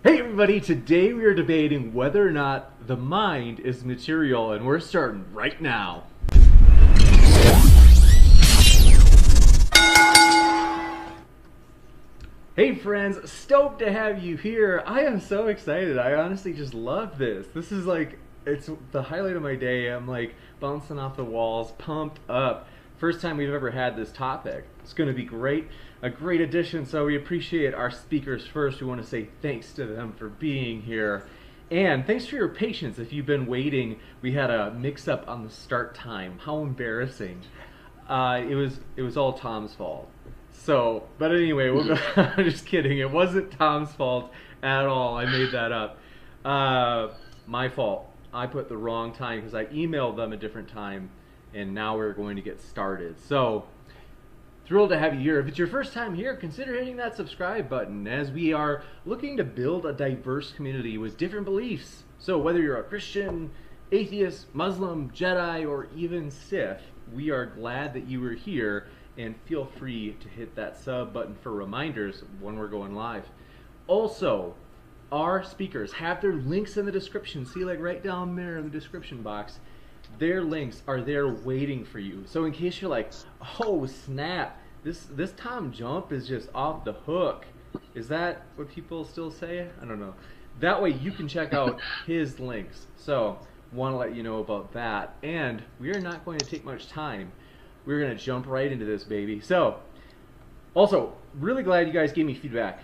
Hey everybody, today we are debating whether or not the mind is material, and we're starting right now. Hey friends, stoked to have you here. I am so excited. I honestly just love this. This is like, it's the highlight of my day. I'm like bouncing off the walls, pumped up. First time we've ever had this topic. It's going to be great, a great addition. So we appreciate our speakers first. We want to say thanks to them for being here. And thanks for your patience if you've been waiting. We had a mix up on the start time. How embarrassing. It was all Tom's fault. So, but anyway, we'll go. I'm just kidding. It wasn't Tom's fault at all. I made that up. My fault. I put the wrong time because I emailed them a different time, and now we're going to get started. So, thrilled to have you here. If it's your first time here, consider hitting that subscribe button as we are looking to build a diverse community with different beliefs. So, whether you're a Christian, atheist, Muslim, Jedi, or even Sith, we are glad that you are here. And feel free to hit that sub button for reminders when we're going live. Also, our speakers have their links in the description. See, like right down there in the description box, their links are there waiting for you. So in case you're like, oh snap, this TJump is just off the hook. Is that what people still say? I don't know. That way you can check out his links. So want to let you know about that. And we are not going to take much time. We're going to jump right into this, baby. So, also, really glad you guys gave me feedback.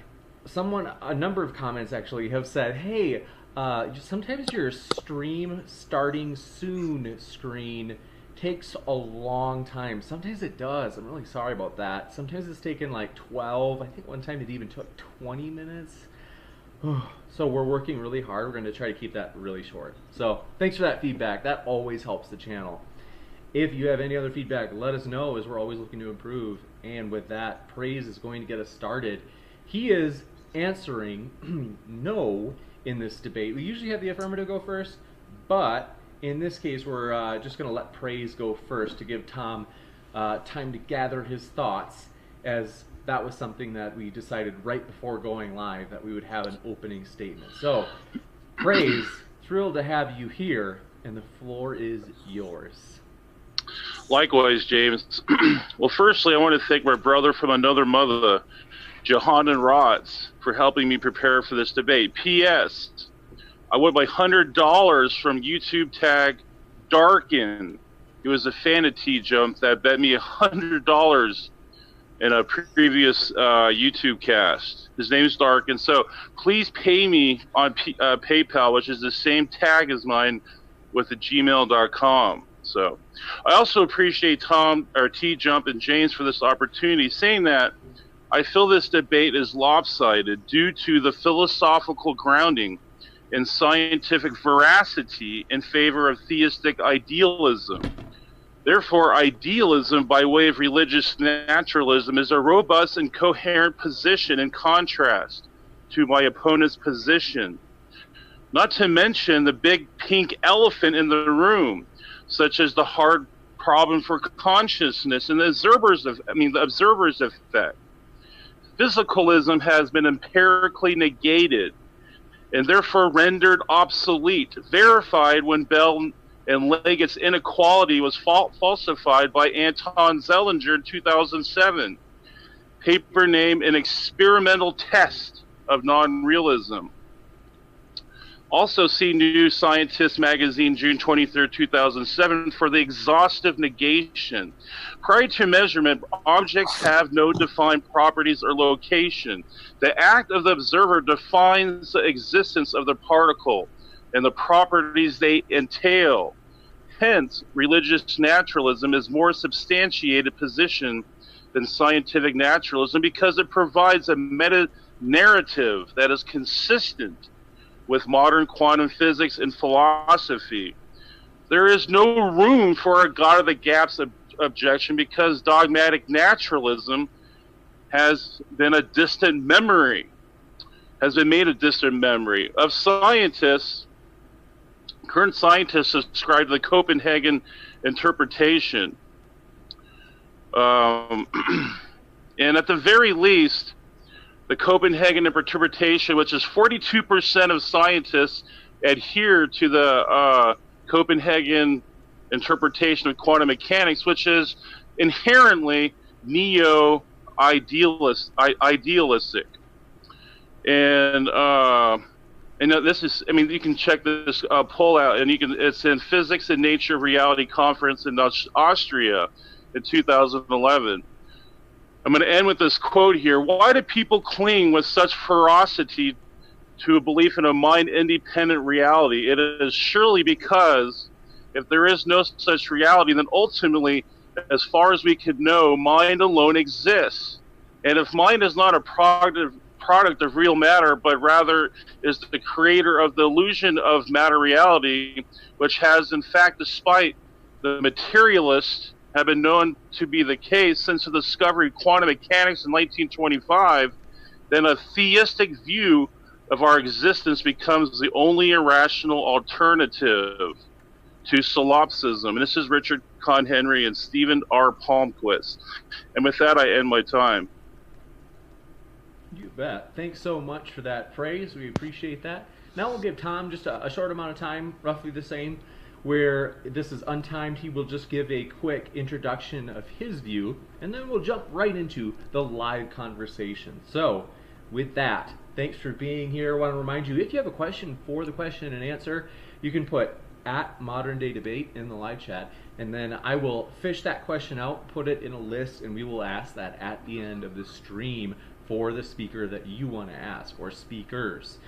A number of comments actually have said, hey, sometimes your stream starting soon screen takes a long time. Sometimes it does. I'm really sorry about that. Sometimes it's taken like 12. I think one time it even took 20 minutes. So we're working really hard. We're going to try to keep that really short. So thanks for that feedback. That always helps the channel. If you have any other feedback, let us know, as we're always looking to improve. And with that, Praise is going to get us started. He is answering no in this debate. We usually have the affirmative go first, but in this case, we're just going to let Praise go first to give Tom time to gather his thoughts, as that was something that we decided right before going live, that we would have an opening statement. So, Praise, thrilled to have you here, and the floor is yours. Likewise, James. Well, firstly, I want to thank my brother from another mother, Johannan Rotz, for helping me prepare for this debate. P.S. I won my $100 from YouTube tag Darkin. He was a fan of TJump that bet me $100 in a previous YouTube cast. His name is Darkin. So please pay me on PayPal, which is the same tag as mine, with the gmail.com. So I also appreciate Tom, or TJump, and James for this opportunity. Saying that, I feel this debate is lopsided due to the philosophical grounding and scientific veracity in favor of theistic idealism. Therefore, idealism by way of religious naturalism is a robust and coherent position in contrast to my opponent's position. Not to mention the big pink elephant in the room, such as the hard problem for consciousness and the observer's effect. Physicalism has been empirically negated and therefore rendered obsolete, verified when Bell and Leggett's inequality was falsified by Anton Zellinger in 2007. Paper named An Experimental Test of Non-Realism. Also see New Scientist magazine, June 23, 2007, for the exhaustive negation. Prior to measurement, objects have no defined properties or location. The act of the observer defines the existence of the particle and the properties they entail. Hence, religious naturalism is more substantiated position than scientific naturalism because it provides a meta-narrative that is consistent with modern quantum physics and philosophy. There is no room for a God of the gaps objection because dogmatic naturalism has been a distant memory, has been made a distant memory of scientists. Current scientists subscribe to the Copenhagen interpretation. And at the very least, the Copenhagen interpretation, which is 42% of scientists adhere to the Copenhagen interpretation of quantum mechanics, which is inherently idealistic. And this is, I mean, you can check this poll out, and it's in Physics and Nature of Reality Conference in Austria in 2011. I'm going to end with this quote here. Why do people cling with such ferocity to a belief in a mind-independent reality? It is surely because if there is no such reality, then ultimately, as far as we could know, mind alone exists. And if mind is not a product of real matter, but rather is the creator of the illusion of matter reality, which has, in fact, despite the materialists have been known to be the case since the discovery of quantum mechanics in 1925, then a theistic view of our existence becomes the only irrational alternative to solipsism. And this is Richard Conn Henry and Stephen R. Palmquist. And with that, I end my time. You bet. Thanks so much for that phrase. We appreciate that. Now we'll give Tom just a short amount of time, roughly the same, where this is untimed. He will just give a quick introduction of his view, and then we'll jump right into the live conversation. So, with that, thanks for being here. I want to remind you, if you have a question for the question and answer, you can put @ModernDayDebate in the live chat, and then I will fish that question out, put it in a list, and we will ask that at the end of the stream for the speaker that you want to ask, or speakers.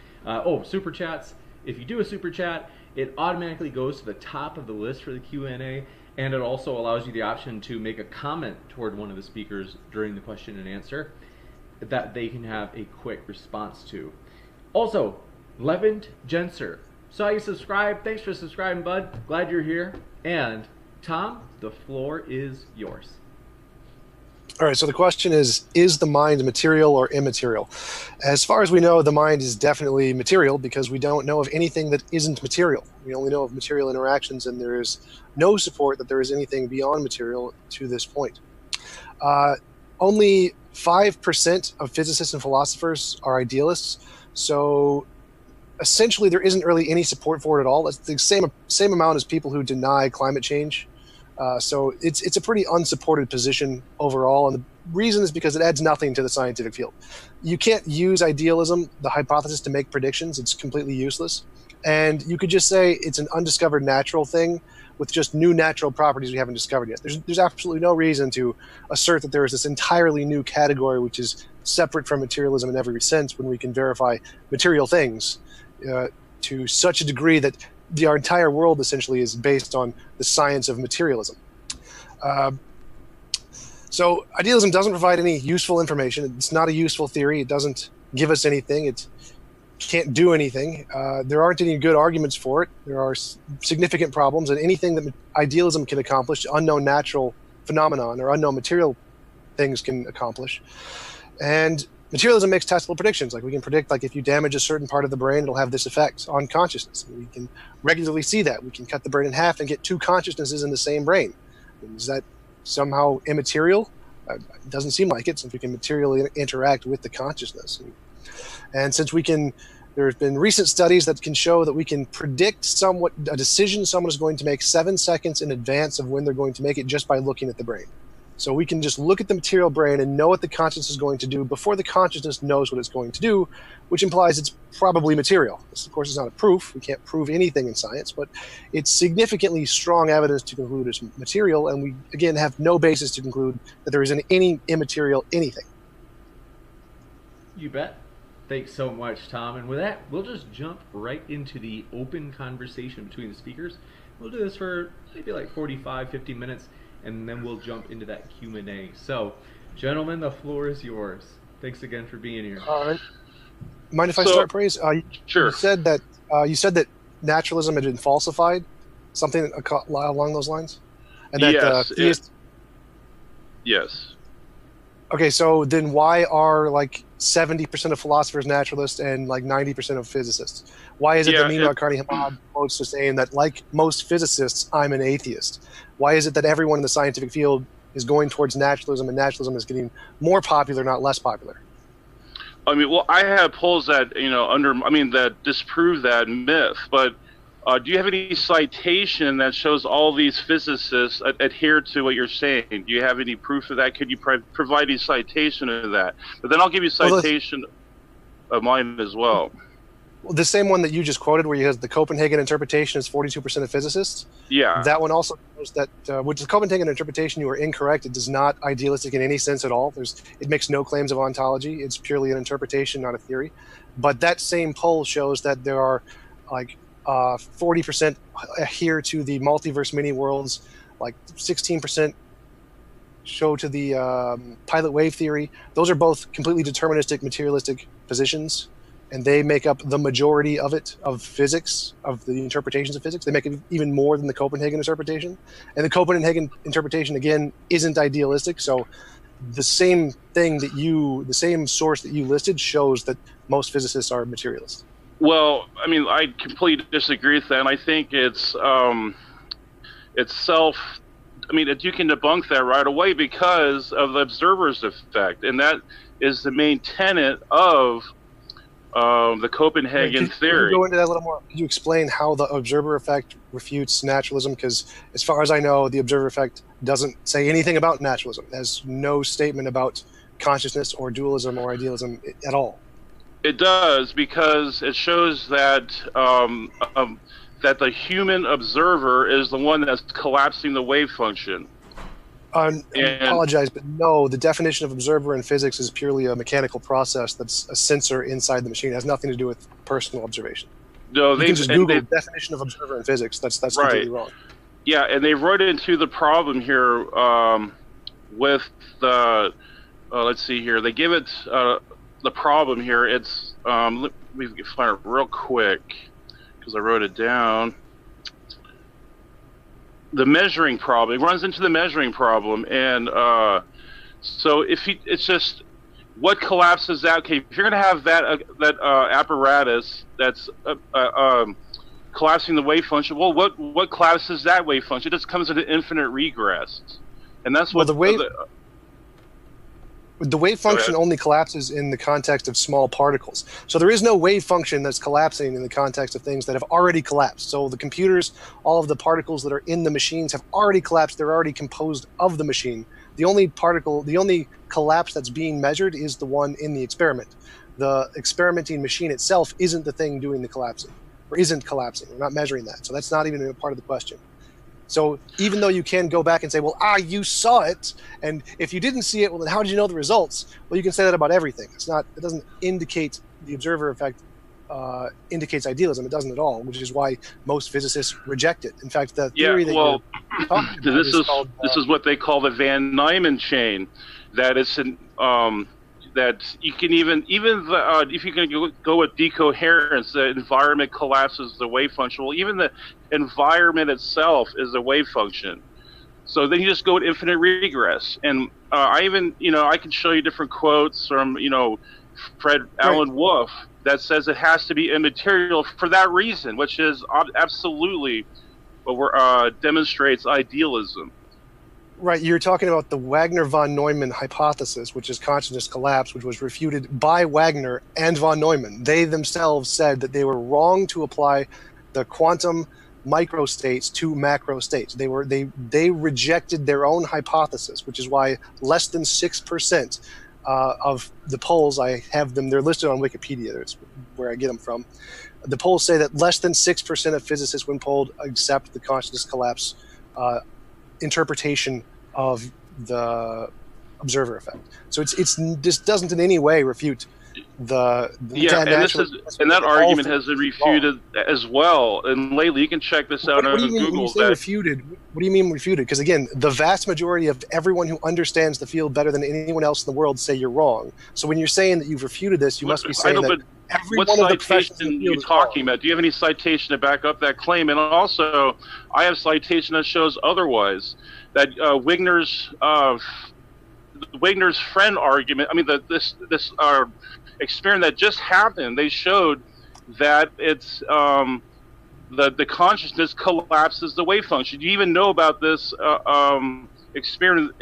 Super chats. If you do a super chat, it automatically goes to the top of the list for the Q&A, and it also allows you the option to make a comment toward one of the speakers during the question and answer that they can have a quick response to. Also, Levent Jenser, saw you subscribe. Thanks for subscribing, bud. Glad you're here. And Tom, the floor is yours. All right, so the question is the mind material or immaterial? As far as we know, the mind is definitely material because we don't know of anything that isn't material. We only know of material interactions, and there is no support that there is anything beyond material to this point. Only 5% of physicists and philosophers are idealists, so essentially there isn't really any support for it at all. It's the same amount as people who deny climate change. So it's a pretty unsupported position overall, and the reason is because it adds nothing to the scientific field. You can't use idealism, the hypothesis, to make predictions. It's completely useless. And you could just say it's an undiscovered natural thing with just new natural properties we haven't discovered yet. There's absolutely no reason to assert that there is this entirely new category which is separate from materialism in every sense when we can verify material things to such a degree that our entire world essentially is based on the science of materialism. So idealism doesn't provide any useful information. It's not a useful theory. It doesn't give us anything. It can't do anything. There aren't any good arguments for it. There are significant problems, and anything that idealism can accomplish, unknown natural phenomenon or unknown material things can accomplish. And materialism makes testable predictions. Like we can predict, like if you damage a certain part of the brain, it'll have this effect on consciousness. We can regularly see that. We can cut the brain in half and get two consciousnesses in the same brain. Is that somehow immaterial? It doesn't seem like it, since we can materially interact with the consciousness. And since we can, there have been recent studies that can show that we can predict a decision someone is going to make 7 seconds in advance of when they're going to make it just by looking at the brain. So we can just look at the material brain and know what the consciousness is going to do before the consciousness knows what it's going to do, which implies it's probably material. This, of course, is not a proof. We can't prove anything in science, but it's significantly strong evidence to conclude it's material, and we, again, have no basis to conclude that there is any immaterial anything. You bet. Thanks so much, Tom. And with that, we'll just jump right into the open conversation between the speakers. We'll do this for maybe like 45, 50 minutes. And then we'll jump into that Q&A. So, gentlemen, the floor is yours. Thanks again for being here. All right. Mind if I start, Praise? Sure. You said that naturalism had been falsified, something along those lines, and that yes. Okay, so then why are like 70% of philosophers naturalists and like 90% of physicists? Why is it that Nima Karni-Hamad quotes to saying that, like most physicists, I'm an atheist? Why is it that everyone in the scientific field is going towards naturalism, and naturalism is getting more popular, not less popular? I mean, well, I have polls that that disprove that myth. But do you have any citation that shows all these physicists adhere to what you're saying? Do you have any proof of that? Could you provide a citation of that? But then I'll give you a citation of mine as well. The same one that you just quoted, where you have the Copenhagen interpretation is 42% of physicists. Yeah. That one also shows that, which the Copenhagen interpretation, you are incorrect. It is not idealistic in any sense at all. It makes no claims of ontology. It's purely an interpretation, not a theory. But that same poll shows that there are like 40% adhere to the multiverse mini worlds, like 16% show to the pilot wave theory. Those are both completely deterministic, materialistic positions. And they make up the majority of physics, of the interpretations of physics. They make it even more than the Copenhagen interpretation. And the Copenhagen interpretation, again, isn't idealistic. So the same source that you listed shows that most physicists are materialists. Well, I mean, I completely disagree with that. And I think you can debunk that right away because of the observer's effect. And that is the main tenet of the Copenhagen theory. Can you go into that a little more? Can you explain how the observer effect refutes naturalism? Because as far as I know, the observer effect doesn't say anything about naturalism. It has no statement about consciousness or dualism or idealism at all. It does, because it shows that that the human observer is the one that's collapsing the wave function. I apologize, but no, the definition of observer in physics is purely a mechanical process that's a sensor inside the machine. It has nothing to do with personal observation. No, you can just Google definition of observer in physics. That's right. Completely wrong. Yeah, and they wrote into the problem here with the, let's see here. They give it the problem here. It's, let me find it real quick because I wrote it down. The measuring problem. It runs into the measuring problem, and so it's just what collapses that. Okay, if you're going to have that apparatus that's collapsing the wave function, well, what collapses that wave function? It just comes at an infinite regress, and that's what the wave function only collapses in the context of small particles. So there is no wave function that's collapsing in the context of things that have already collapsed. So the computers, all of the particles that are in the machines have already collapsed. They're already composed of the machine. The only collapse that's being measured is the one in the experiment. The experimenting machine itself isn't the thing doing the collapsing, or isn't collapsing. We're not measuring that. So that's not even a part of the question. So even though you can go back and say, well, you saw it, and if you didn't see it, well, then how did you know the results? Well, you can say that about everything. It doesn't indicate the observer effect indicates idealism. It doesn't at all, which is why most physicists reject it. In fact, the theory that you're talking about this is what they call the Van Neumann chain. That it's that you can if you can go with decoherence, the environment collapses the wave function. Well, even the environment itself is a wave function. So then you just go with infinite regress. And I can show you different quotes from Fred Alan Wolf that says it has to be immaterial for that reason, which is absolutely what demonstrates idealism. Right, you're talking about the Wagner-von Neumann hypothesis, which is consciousness collapse, which was refuted by Wagner and von Neumann. They themselves said that they were wrong to apply the quantum microstates to macro states. They rejected their own hypothesis, which is why less than 6% of the polls, I have them, they're listed on Wikipedia, that's where I get them from. The polls say that less than 6% of physicists, when polled, accept the consciousness collapse interpretation of the observer effect. So this doesn't in any way refute the and that argument has been refuted as well. And lately, you can check this out on Google. When you say refuted, what do you mean refuted? Because again, the vast majority of everyone who understands the field better than anyone else in the world say you're wrong. So when you're saying that you've refuted this, you must be saying that every one of the professionals in the field is talking about? Do you have any citation to back up that claim? And also, I have citation that shows otherwise. That Wigner's friend argument. I mean, this experiment that just happened. They showed that it's the consciousness collapses the wave function. Do you even know about this experiment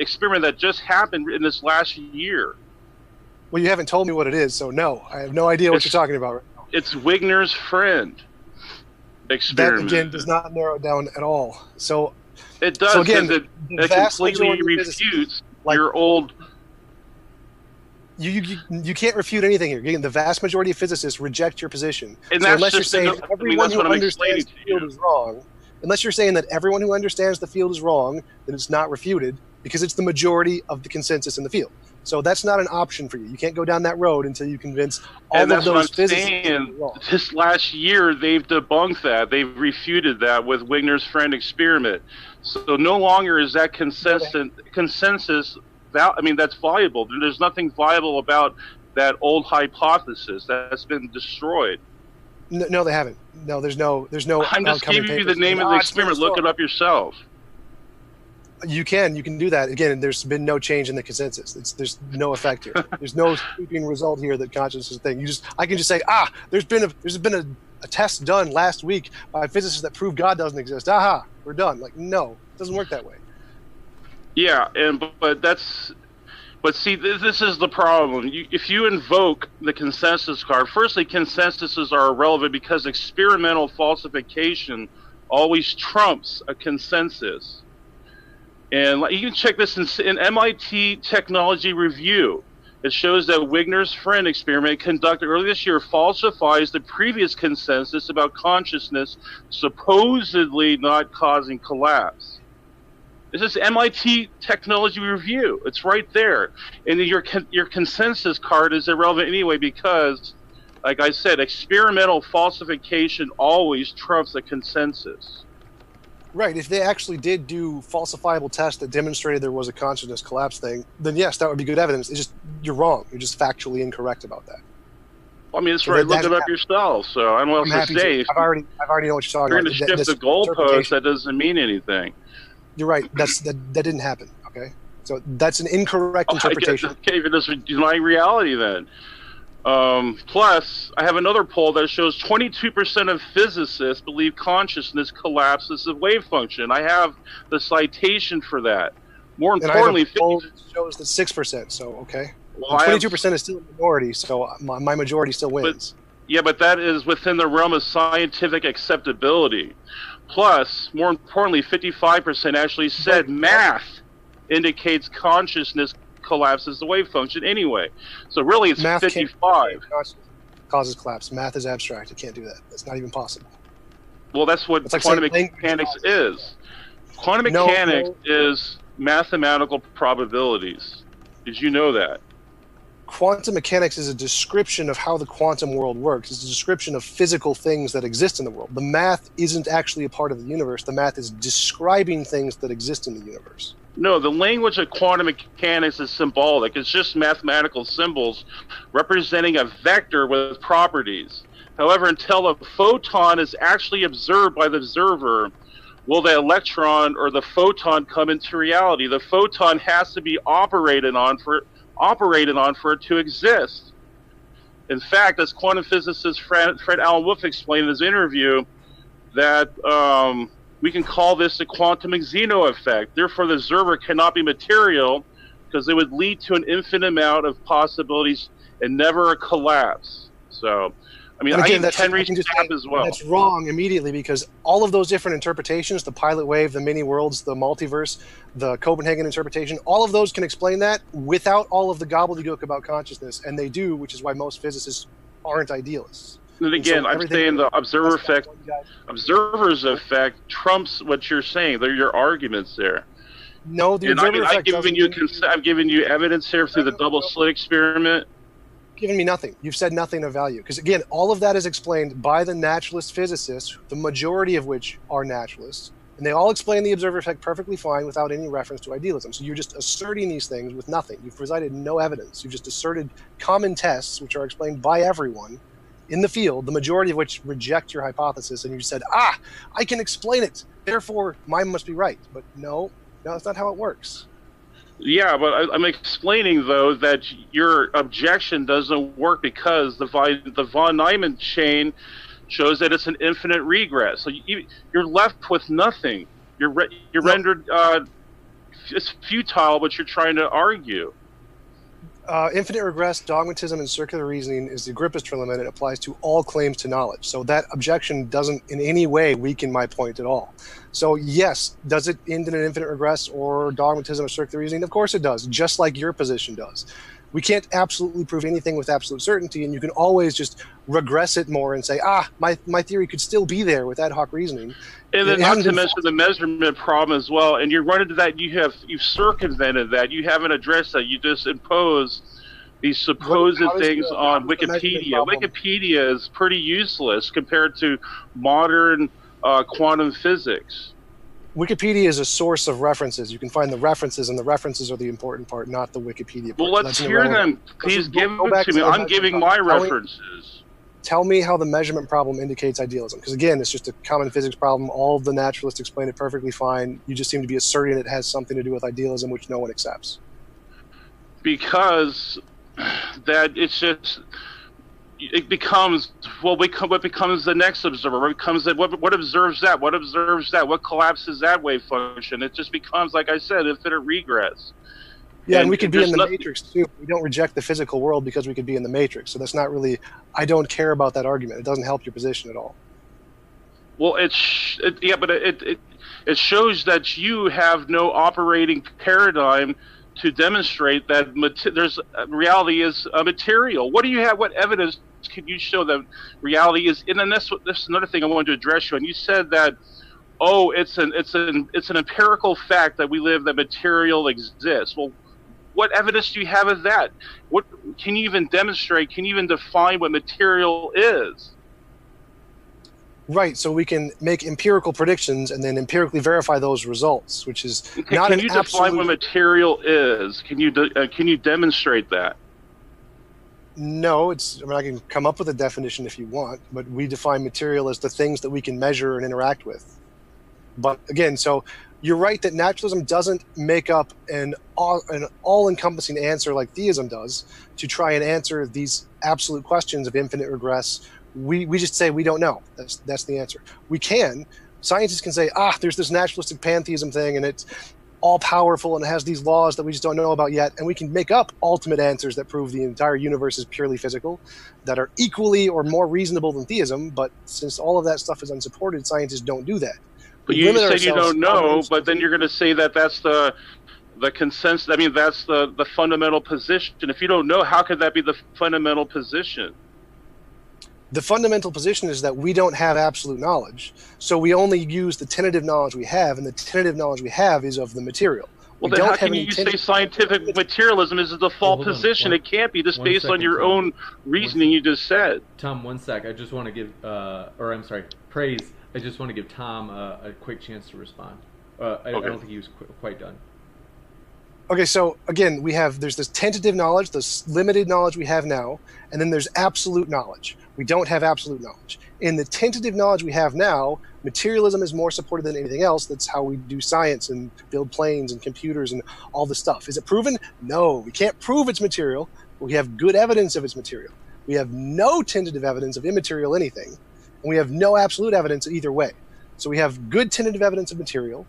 that just happened in this last year? Well, you haven't told me what it is, so no, I have no idea what you're talking about right now. It's Wigner's friend experiment. That again does not narrow it down at all. So it does. So again, it completely refutes your old. You can't refute anything here. Again, the vast majority of physicists reject your position. And so that's unless you're just saying everyone who understands the field is wrong, unless you're saying that everyone who understands the field is wrong, then it's not refuted because it's the majority of the consensus in the field. So that's not an option for you. You can't go down that road until you convince all of those physicists. This last year, they've debunked that. They've refuted that with Wigner's friend experiment. So no longer is that consensus. I mean, that's viable. There's nothing viable about that old hypothesis. That's been destroyed. No, they haven't. No, there's no. I'm just giving you the name of the experiment. Look it up yourself. You can do that. Again, there's been no change in the consensus. There's no effect here. There's no sweeping result here that consciousness is a thing. I can just say, there's been a test done last week by physicists that prove God doesn't exist. Aha, we're done. Like, no, it doesn't work that way. Yeah, but see, this is the problem. If you invoke the consensus card, firstly, consensuses are irrelevant because experimental falsification always trumps a consensus. And you can check this in MIT Technology Review. It shows that Wigner's friend experiment conducted earlier this year falsifies the previous consensus about consciousness supposedly not causing collapse. This is MIT Technology Review. It's right there. And your consensus card is irrelevant anyway because, like I said, experimental falsification always trumps a consensus. Right. If they actually did do falsifiable tests that demonstrated there was a consciousness collapse thing, then yes, that would be good evidence. It's just you're wrong. You're just factually incorrect about that. I mean, it's right. Look it up yourself. So I don't know what else to say. I've already know what you're talking about. You're going to shift the goalpost. That doesn't mean anything. You're right. That didn't happen. Okay, so that's an incorrect interpretation. Okay, if it doesn't deny reality, then. Plus, I have another poll that shows 22% of physicists believe consciousness collapses the wave function. I have the citation for that. More importantly, the poll shows that 6%. So okay, well, 22% is still a minority. So my majority still wins. But that is within the realm of scientific acceptability. Plus, more importantly, 55% actually said math indicates consciousness collapses the wave function anyway. So really, it's math 55. Causes collapse. Math is abstract. It can't do that. It's not even possible. Well, that's what quantum mechanics is. Quantum mechanics is mathematical probabilities. Did you know that? Quantum mechanics is a description of how the quantum world works. It's a description of physical things that exist in the world. The math isn't actually a part of the universe. The math is describing things that exist in the universe. No, the language of quantum mechanics is symbolic. It's just mathematical symbols representing a vector with properties. However, until a photon is actually observed by the observer, will the electron or the photon come into reality? The photon has to be operated on for it to exist. In fact, as quantum physicist Fred Alan Wolf explained in his interview, that we can call this a quantum xeno effect. Therefore, the observer cannot be material because it would lead to an infinite amount of possibilities and never a collapse. So, I mean, again, I use Henry's tap as well. That's wrong immediately because all of those different interpretations, the pilot wave, the mini worlds, the multiverse, the Copenhagen interpretation, all of those can explain that without all of the gobbledygook about consciousness, and they do, which is why most physicists aren't idealists. And again, I'm saying the observer's effect trumps what you're saying. They're your arguments there. No, the observer effect I'm giving you evidence here through the double slit experiment. Giving me nothing. You've said nothing of value. Because again, all of that is explained by the naturalist physicists, the majority of which are naturalists, and they all explain the observer effect perfectly fine without any reference to idealism. So you're just asserting these things with nothing. You've presented no evidence. You've just asserted common tests, which are explained by everyone in the field, the majority of which reject your hypothesis, and you said, I can explain it, therefore mine must be right. But no, that's not how it works. Yeah, but I'm explaining, though, that your objection doesn't work because the von Neumann chain shows that it's an infinite regress. So you're left with nothing. You're rendered it's futile what you're trying to argue. Infinite regress, dogmatism, and circular reasoning is the Grippist limit. It applies to all claims to knowledge. So that objection doesn't in any way weaken my point at all. So yes, does it end in an infinite regress or dogmatism or circular reasoning? Of course it does, just like your position does. We can't absolutely prove anything with absolute certainty, and you can always just regress it more and say, my theory could still be there with ad hoc reasoning. And then not to mention the measurement problem as well. And you run into that, you've circumvented that. You haven't addressed that. You just impose these supposed things on Wikipedia. Wikipedia is pretty useless compared to modern quantum physics. Wikipedia is a source of references. You can find the references, and the references are the important part, not the Wikipedia part. Well, let's hear them. Please give it to me. I'm giving my references. Tell me how the measurement problem indicates idealism. Because again, it's just a common physics problem. All of the naturalists explain it perfectly fine. You just seem to be asserting it has something to do with idealism, which no one accepts. Because that it's just... It becomes what becomes the next observer. What observes that? What observes that? What collapses that wave function? It just becomes, like I said, infinite regress. Yeah, and we could be in the matrix too. We don't reject the physical world because we could be in the matrix. So that's not really. I don't care about that argument. It doesn't help your position at all. Well, it shows that you have no operating paradigm to demonstrate that reality is a material. What do you have? What evidence can you show that reality is? And then that's another thing I wanted to address you. And you said that, it's an empirical fact that we live, that material exists. Well, what evidence do you have of that? What can you even demonstrate? Can you even define what material is? Right, so we can make empirical predictions and then empirically verify those results, which is not an absolute... Can you define what material is? Can you demonstrate that? No, I can come up with a definition if you want, but we define material as the things that we can measure and interact with. But again, so you're right that naturalism doesn't make up an all-encompassing answer like theism does to try and answer these absolute questions of infinite regress. We just say we don't know. That's the answer. We can. Scientists can say, there's this naturalistic pantheism thing, and it's all-powerful, and it has these laws that we just don't know about yet, and we can make up ultimate answers that prove the entire universe is purely physical, that are equally or more reasonable than theism, but since all of that stuff is unsupported, scientists don't do that. But you said you don't know, but then you're going to say that that's the consensus. I mean, that's the fundamental position. If you don't know, how could that be the fundamental position? The fundamental position is that we don't have absolute knowledge, so we only use the tentative knowledge we have, and the tentative knowledge we have is of the material. Well, then how can you say scientific materialism is the default position? It can't be, just based on your own reasoning you just said. Tom, one sec. I just want to give, praise. I just want to give Tom a quick chance to respond. I don't think he was quite done. Okay, so again, there's this tentative knowledge, this limited knowledge we have now, and then there's absolute knowledge. We don't have absolute knowledge. In the tentative knowledge we have now, materialism is more supported than anything else. That's how we do science and build planes and computers and all this stuff. Is it proven? No, we can't prove it's material, but we have good evidence of its material. We have no tentative evidence of immaterial anything, and we have no absolute evidence either way. So we have good tentative evidence of material,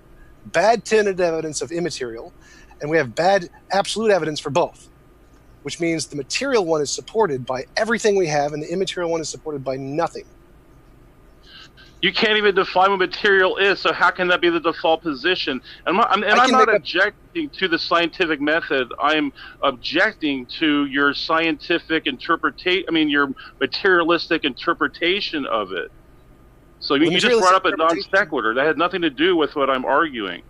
bad tentative evidence of immaterial, and we have bad absolute evidence for both, which means the material one is supported by everything we have, and the immaterial one is supported by nothing. You can't even define what material is, so how can that be the default position? I'm not objecting to the scientific method. I'm objecting to your scientific interpretation. I mean, your materialistic interpretation of it. So you just brought up a non sequitur that had nothing to do with what I'm arguing.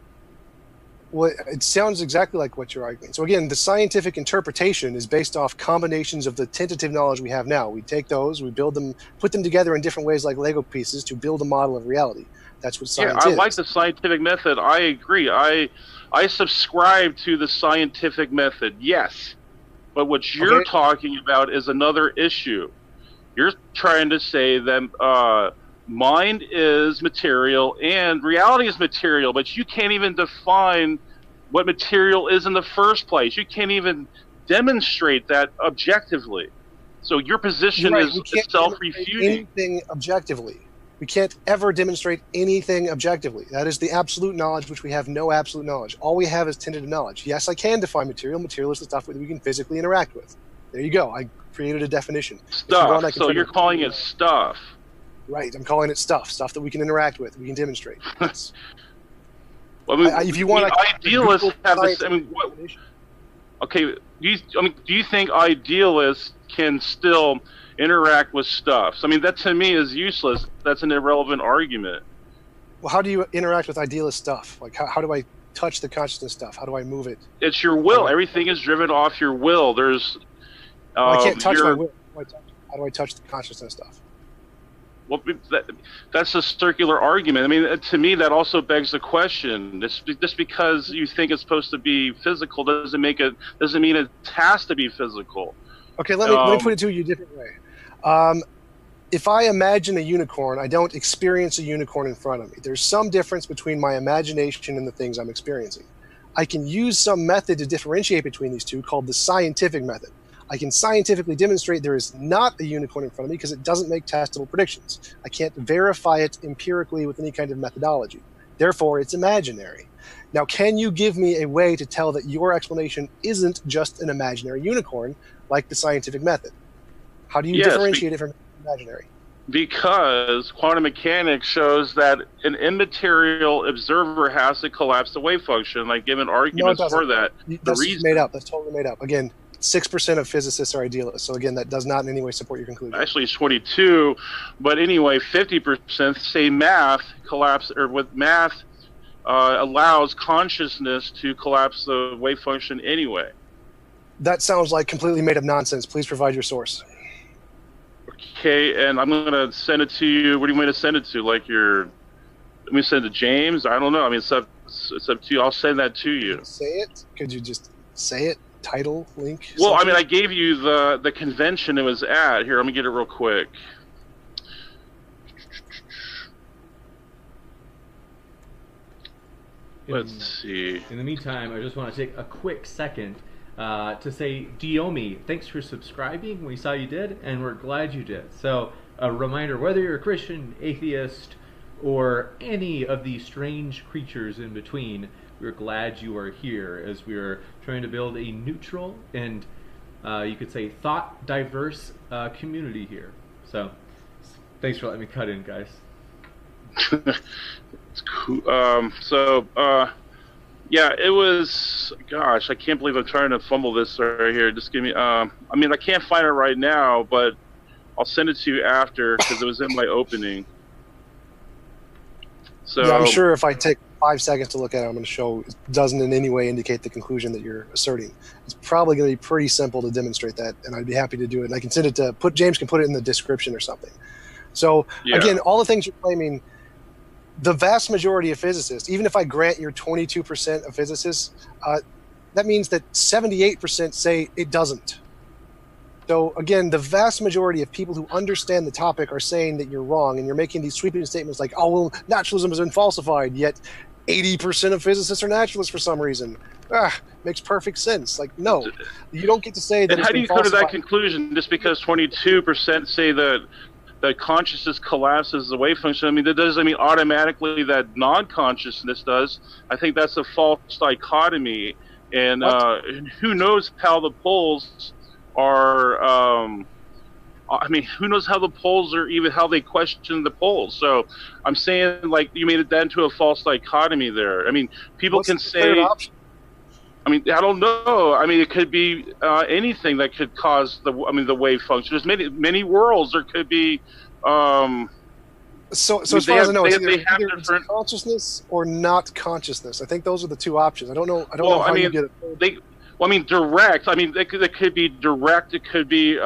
Well, it sounds exactly like what you're arguing. So again, the scientific interpretation is based off combinations of the tentative knowledge we have now. We take those, we build them, put them together in different ways like Lego pieces to build a model of reality. That's what science is. I like the scientific method. I agree. I subscribe to the scientific method, yes. But what you're talking about is another issue. You're trying to say that mind is material and reality is material, but you can't even define what material is in the first place. You can't even demonstrate that objectively. So your position is self-refuting. Anything objectively. We can't ever demonstrate anything objectively. That is the absolute knowledge, which we have no absolute knowledge. All we have is tentative knowledge. Yes, I can define material. Material is the stuff that we can physically interact with. There you go. I created a definition. Stuff. So you're calling it stuff. Right. I'm calling it stuff. Stuff that we can interact with. We can demonstrate. Yes. Well, I mean, if you want, idealists have this. I mean, okay. Do you think idealists can still interact with stuff? So, I mean, that to me is useless. That's an irrelevant argument. Well, how do you interact with idealist stuff? Like, how do I touch the consciousness stuff? How do I move it? It's your will. Everything is driven off your will. There's. I can't touch my will. How do I touch the consciousness stuff? Well, that's a circular argument. I mean, to me, that also begs the question. Just because you think it's supposed to be physical doesn't mean it has to be physical. Okay, let me put it to you a different way. If I imagine a unicorn, I don't experience a unicorn in front of me. There's some difference between my imagination and the things I'm experiencing. I can use some method to differentiate between these two called the scientific method. I can scientifically demonstrate there is not a unicorn in front of me because it doesn't make testable predictions. I can't verify it empirically with any kind of methodology. Therefore, it's imaginary. Now, can you give me a way to tell that your explanation isn't just an imaginary unicorn like the scientific method? How do you differentiate it from imaginary? Because quantum mechanics shows that an immaterial observer has to collapse the wave function. Like, given arguments for that. That's made up. That's totally made up. Again, 6% of physicists are idealists. So again, that does not in any way support your conclusion. Actually, it's 22, but anyway, 50% say math collapse, or with math allows consciousness to collapse the wave function anyway. That sounds like completely made up nonsense. Please provide your source. Okay, and I'm going to send it to you. What do you want me to send it to? Like let me send it to James? I don't know. I mean, it's up to you. I'll send that to you. Say it? Could you just say it? Title, link? Well, something? I mean, I gave you the convention it was at. Here, let me get it real quick. Let's see. In the meantime, I just want to take a quick second to say, Diomi, thanks for subscribing. We saw you did, and we're glad you did. So, a reminder, whether you're a Christian, atheist, or any of these strange creatures in between, we're glad you are here as we are trying to build a neutral and you could say thought diverse community here. So thanks for letting me cut in, guys. It's cool. Yeah, it was, gosh, I can't believe I'm trying to fumble this right here. Just give me, I mean, I can't find it right now, but I'll send it to you after because it was in my opening. So yeah, I'm sure if I take 5 seconds to look at it, I'm going to show it doesn't in any way indicate the conclusion that you're asserting. It's probably going to be pretty simple to demonstrate that, and I'd be happy to do it. And I can send it to James can put it in the description or something. So again, all the things you're claiming, the vast majority of physicists, even if I grant you're 22% of physicists, that means that 78% say it doesn't. So again, the vast majority of people who understand the topic are saying that you're wrong, and you're making these sweeping statements like, oh, well, naturalism has been falsified, yet 80% of physicists are naturalists for some reason. Makes perfect sense. Like, no, you don't get to say that. And how do you come to that conclusion just because 22% say that consciousness collapses the wave function? I mean, that doesn't mean automatically that non-consciousness does. I think that's a false dichotomy. And who knows how the poles are... I mean, who knows how the polls are, even how they question the polls. So I'm saying, like, you made that into a false dichotomy there. I mean, people can say, I mean, I don't know. I mean, it could be anything that could cause the wave function. There's many worlds. There could be. So as far as I know, it's either different consciousness or not consciousness. I think those are the two options. I don't know how you get it. I mean, direct. I mean, it could be direct. It could be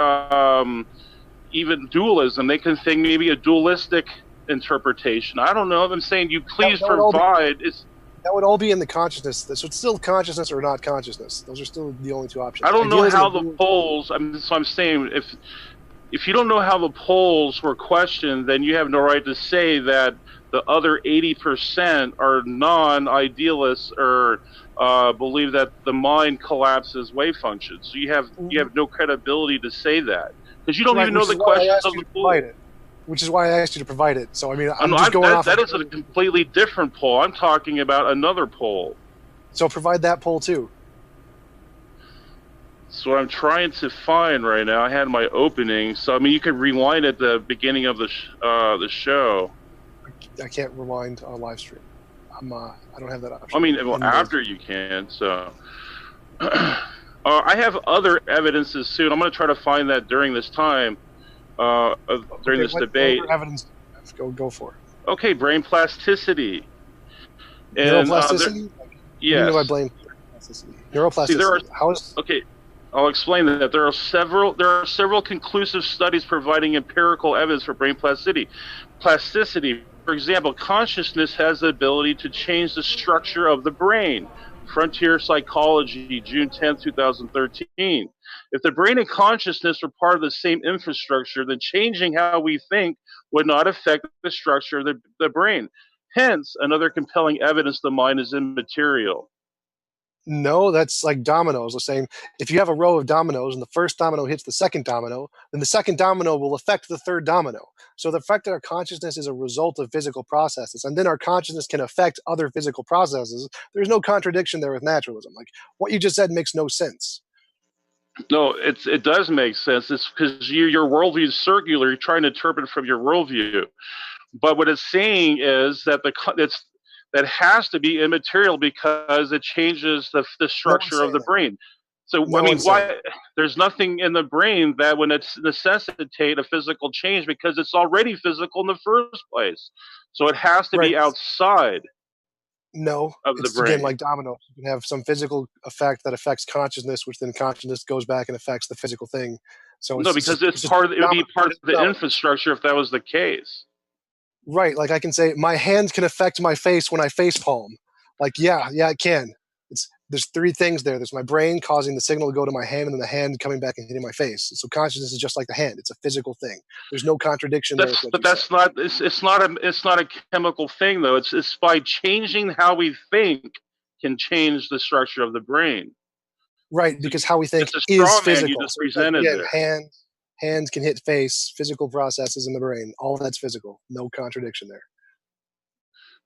even dualism. They can think maybe a dualistic interpretation. I don't know. I'm saying you please provide. That would all be in the consciousness. So it's still consciousness or not consciousness. Those are still the only two options. I don't know how the polls. So I'm saying if you don't know how the polls were questioned, then you have no right to say that the other 80% are non-idealists or believe that the mind collapses wave functions. So you have no credibility to say that because you don't even know the questions of the poll. which is why I asked you to provide it. So I mean, I'm No, just going off. that is a completely different poll. I'm talking about another poll. So provide that poll too. So what I'm trying to find right now, I had my opening. So I mean, you could rewind at the beginning of the show. I can't rewind on a live stream. I don't have that option. I mean, well, after you can. So I have other evidences soon. I'm going to try to find that during this time, during this debate. What evidence? Go for it. Okay, brain plasticity. Neuroplasticity. Yes. You know I blame plasticity. Neuroplasticity. See, okay. I'll explain that there are several conclusive studies providing empirical evidence for brain plasticity. For example, consciousness has the ability to change the structure of the brain. Frontier Psychology, June 10, 2013. If the brain and consciousness were part of the same infrastructure, then changing how we think would not affect the structure of the brain. Hence, another compelling evidence the mind is immaterial. No, that's like dominoes. They're saying if you have a row of dominoes and the first domino hits the second domino, then the second domino will affect the third domino. So the fact that our consciousness is a result of physical processes, and then our consciousnse can affect other physical processes, there's no contradiction there with naturalism. Like what you just said makes no sense. No, it does make sense. It's because your worldview is circular. You're trying to interpret from your worldview. But what it's saying is that that has to be immaterial because it changes the structure of the brain. So I mean, why? There's nothing in the brain that would necessitate a physical change because it's already physical in the first place. So it has to be outside. No, of the it's brain. Again like dominoes. You can have some physical effect that affects consciousness, which then consciousness goes back and affects the physical thing. So no, because it would be part of the infrastructure if that was the case. Right, like I can say my hands can affect my face when I face palm. Like yeah, it can. There's three things there. There's my brain causing the signal to go to my hand, and then the hand coming back and hitting my face. So consciousness is just like the hand; it's a physical thing. There's no contradiction there. But that's not. It's not a chemical thing, though. It's by changing how we think can change the structure of the brain. Right, because how we think is physical. You just presented there. Hands can hit face. Physical processes in the brain. All of that's physical. No contradiction there.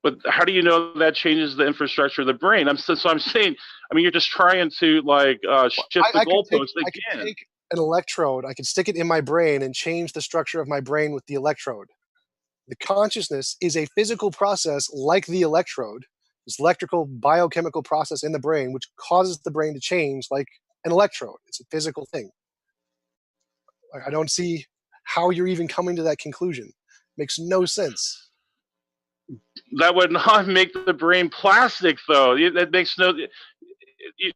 But how do you know that changes the infrastructure of the brain? I'm saying, I mean, you're just trying to like shift the goalposts again. I can take an electrode, I can stick it in my brain and change the structure of my brain with the electrode. The consciousness is a physical process like the electrode, this electrical biochemical process in the brain, which causes the brain to change like an electrode. It's a physical thing. I don't see how you're even coming to that conclusion. It makes no sense. That would not make the brain plastic, though. That makes no.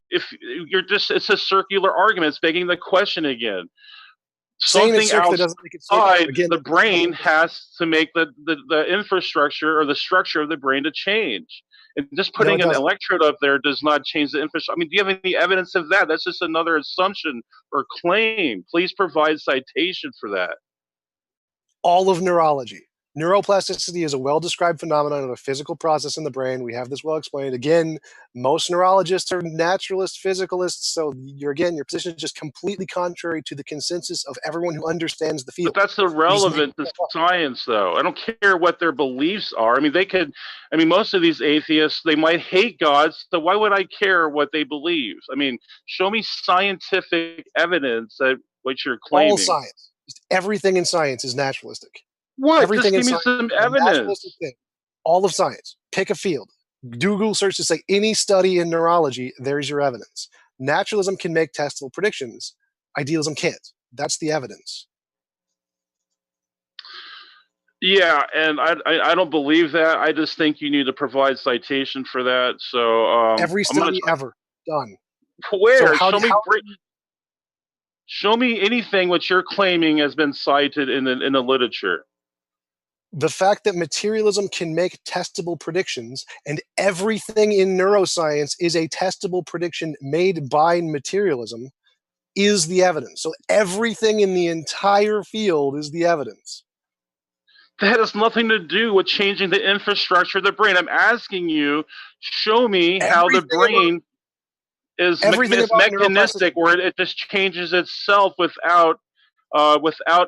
If you're just, it's a circular argument. It's begging the question again. Something outside the brain has to make the infrastructure or the structure of the brain to change. And just putting an electrode up there does not change the infrastructure. I mean, do you have any evidence of that? That's just another assumption or claim. Please provide citation for that. All of neurology. Neuroplasticity is a well-described phenomenon of a physical process in the brain. We have this well explained. Again, most neurologists are naturalist physicalists, so your position is just completely contrary to the consensus of everyone who understands the field. But that's irrelevant to science, though. I don't care what their beliefs are. I mean, most of these atheists, they might hate God, so why would I care what they believe? I mean, show me scientific evidence that what you're claiming. All science. Everything in science is naturalistic. What? Everything just give me some evidence. All of science. Pick a field. Google search to say any study in neurology, there's your evidence. Naturalism can make testable predictions. Idealism can't. That's the evidence. Yeah, and I don't believe that. I just think you need to provide citation for that. So every study ever done. Where? So show me anything which you're claiming has been cited in the literature. The fact that materialism can make testable predictions, and everything in neuroscience is a testable prediction made by materialism, is the evidence. So everything in the entire field is the evidence. That has nothing to do with changing the infrastructure of the brain. I'm asking you, show me how the brain is mechanistic, where it just changes itself without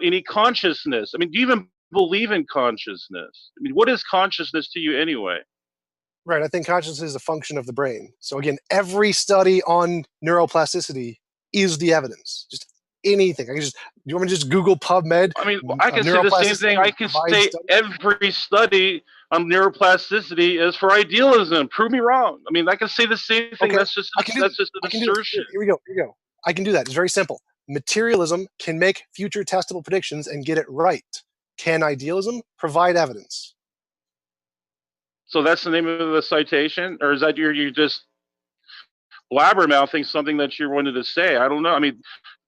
any consciousness. I mean, do you even believe in consciousness. I mean, what is consciousness to you anyway? Right. I think consciousness is a function of the brain. So again, every study on neuroplasticity is the evidence. Just anything. You want me to just Google PubMed? I mean, I can say the same thing. I can say every study on neuroplasticity is for idealism. Prove me wrong. I mean, I can say the same thing. Okay. That's just an assertion. Here we go. I can do that. It's very simple. Materialism can make future testable predictions and get it right. Can idealism provide evidence? So that's the name of the citation, or is that you're just blabbermouthing something that you wanted to say? I don't know. I mean,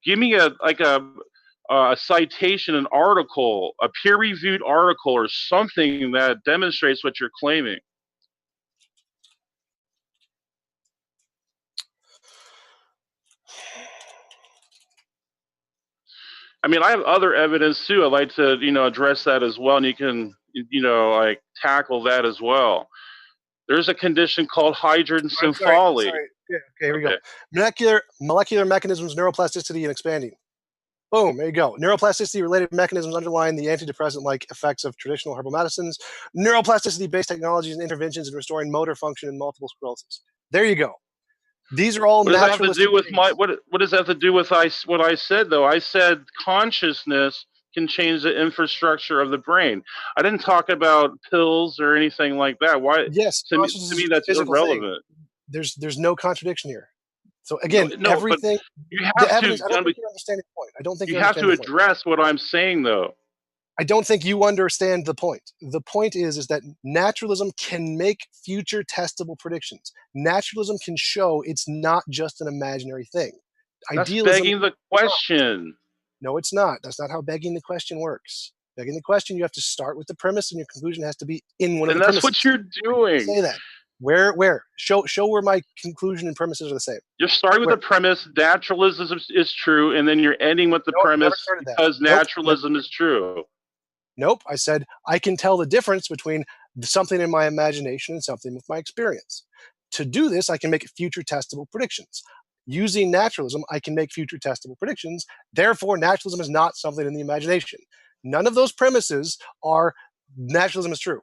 give me a citation, an article, a peer-reviewed article, or something that demonstrates what you're claiming. I mean, I have other evidence too. I'd like to, address that as well, and you can, like tackle that as well. There's a condition called hydrocephaly. Yeah, okay, here we go. Molecular mechanisms, neuroplasticity, and expanding. Boom, there you go. Neuroplasticity-related mechanisms underlying the antidepressant-like effects of traditional herbal medicines. Neuroplasticity-based technologies and interventions in restoring motor function in multiple sclerosis. There you go. These are all naturalistic. What does that have to do with what I said, though? I said consciousness can change the infrastructure of the brain. I didn't talk about pills or anything like that. Why? Yes, to me that's irrelevant. There's no contradiction here. So again, everything. You have to. I don't think you understand the point. I don't think you have to address what I'm saying, though. I don't think you understand the point. The point is that naturalism can make future testable predictions. Naturalism can show it's not just an imaginary thing. That's begging the question. No, it's not. That's not how begging the question works. Begging the question, you have to start with the premise, and your conclusion has to be in one of the premises. And that's what you're doing. Say that. Where? Show where my conclusion and premises are the same. You're starting with the premise, naturalism is true, and then you're ending with the premise because naturalism is true. Nope. I said I can tell the difference between something in my imagination and something with my experience. To do this, I can make future testable predictions. Using naturalism, I can make future testable predictions. Therefore, naturalism is not something in the imagination. None of those premises are naturalism is true.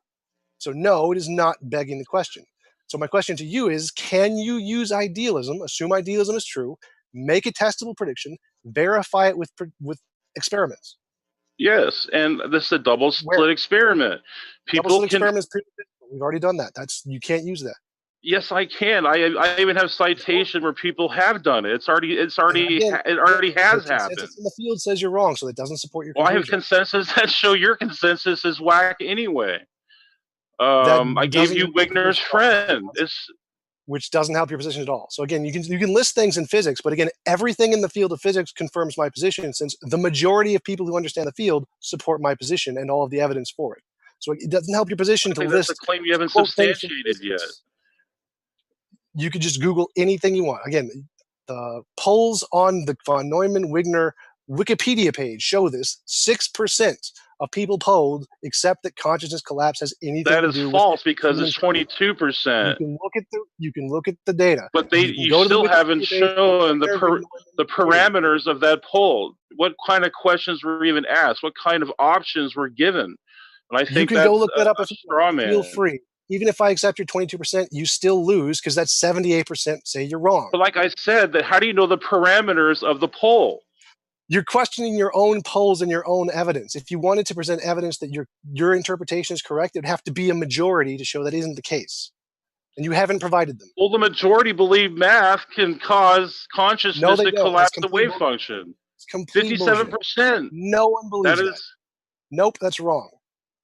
So no, it is not begging the question. So my question to you is, can you use idealism, assume idealism is true, make a testable prediction, verify it with experiments? Yes, and this is a double slit experiment. Experiments, we've already done that. You can't use that. Yes, I can. I even have citation where people have done it. It already has happened. Consensus in the field says you're wrong, so that doesn't support your conclusion. Well, I have consensus that show your consensus is whack anyway. I gave you Wigner's friend. Which doesn't help your position at all. So again, you can list things in physics, but again, everything in the field of physics confirms my position, since the majority of people who understand the field support my position and all of the evidence for it. So it doesn't help your position to list. That's a claim you haven't substantiated yet. You could just Google anything you want. Again, the polls on the von Neumann-Wigner Wikipedia page show this. 6% of people polled accept that consciousness collapse has anything to do with. That is false because it's 22%. You can look at the data. But you still haven't shown the parameters of that poll. What kind of questions were even asked? What kind of options were given? And I think you can go look that up if you straw man. Feel free. Even if I accept your 22%, you still lose because that's 78% say you're wrong. But like I said, how do you know the parameters of the poll? You're questioning your own polls and your own evidence. If you wanted to present evidence that your interpretation is correct, it would have to be a majority to show that isn't the case. And you haven't provided them. Well, the majority believe math can cause consciousness to collapse the wave function. It's complete 57%. Bullshit. No one believes that. Nope, that's wrong.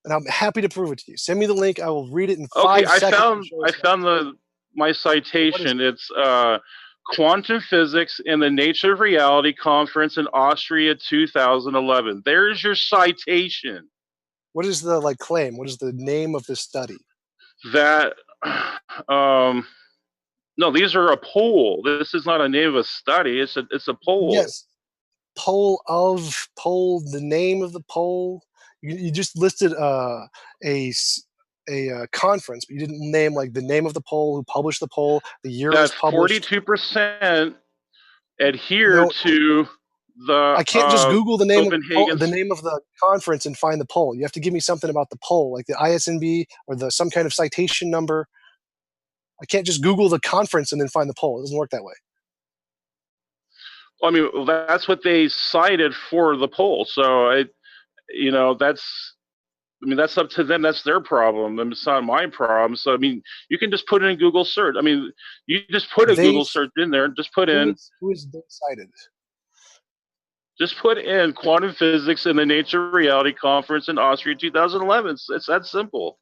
And I'm happy to prove it to you. Send me the link. I will read it in 5 seconds. I found my citation. It's Quantum Physics and the Nature of Reality Conference in Austria 2011. There's your citation. What is the claim? What is the name of this study? That no, these are a poll. This is not a name of a study. It's a poll. Yes. The name of the poll. You just listed a conference, but you didn't name the name of the poll, who published the poll, the year it was published. 42% adhere to the I can't just Google the name of Copenhagen. the name of the conference and find the poll. You have to give me something about the poll, like the ISNB or some kind of citation number. I can't just Google the conference and then find the poll. It doesn't work that way. I mean, that's what they cited for the poll. So that's up to them. That's their problem. I mean, it's not my problem. So, I mean, you can just put it in Google search. I mean, you just put a Google search in there. Just put in. Who is they cited? Just put in quantum physics in the Nature Reality Conference in Austria 2011. It's that simple.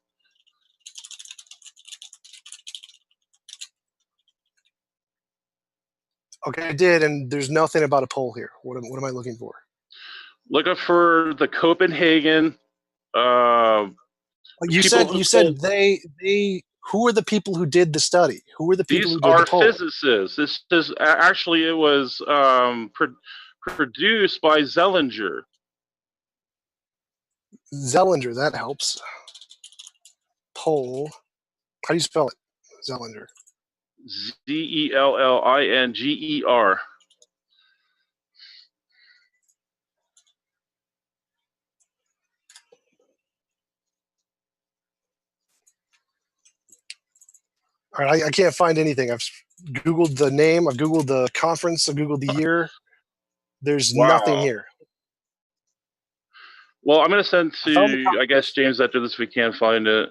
Okay, I did, and there's nothing about a poll here. What am I looking for? Looking for the Copenhagen. You said they. Who are the people who did the study? Who are the people who did the poll? These are physicists. This is actually, it was produced by Zellinger. Zellinger, that helps. Poll. How do you spell it? Zellinger. Zellinger. All right, I can't find anything. I've Googled the name, I've Googled the conference, I've Googled the year. There's nothing here. Well, I'm going to send to, I guess, James after this if we can't find it.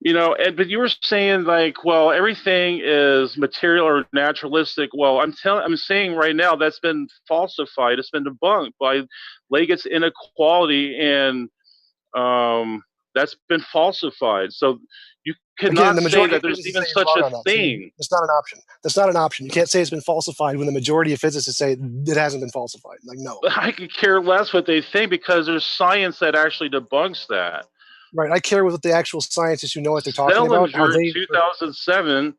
But you were saying like, well, everything is material or naturalistic. Well, I'm saying right now that's been falsified. It's been debunked by Leggett's inequality, and that's been falsified. So you cannot say that there's even such a thing. It's not an option. That's not an option. You can't say it's been falsified when the majority of physicists say it hasn't been falsified. Like, no. I could care less what they think because there's science that actually debunks that. Right. I care what the actual scientists who know what they're talking about. Zellinger, 2007,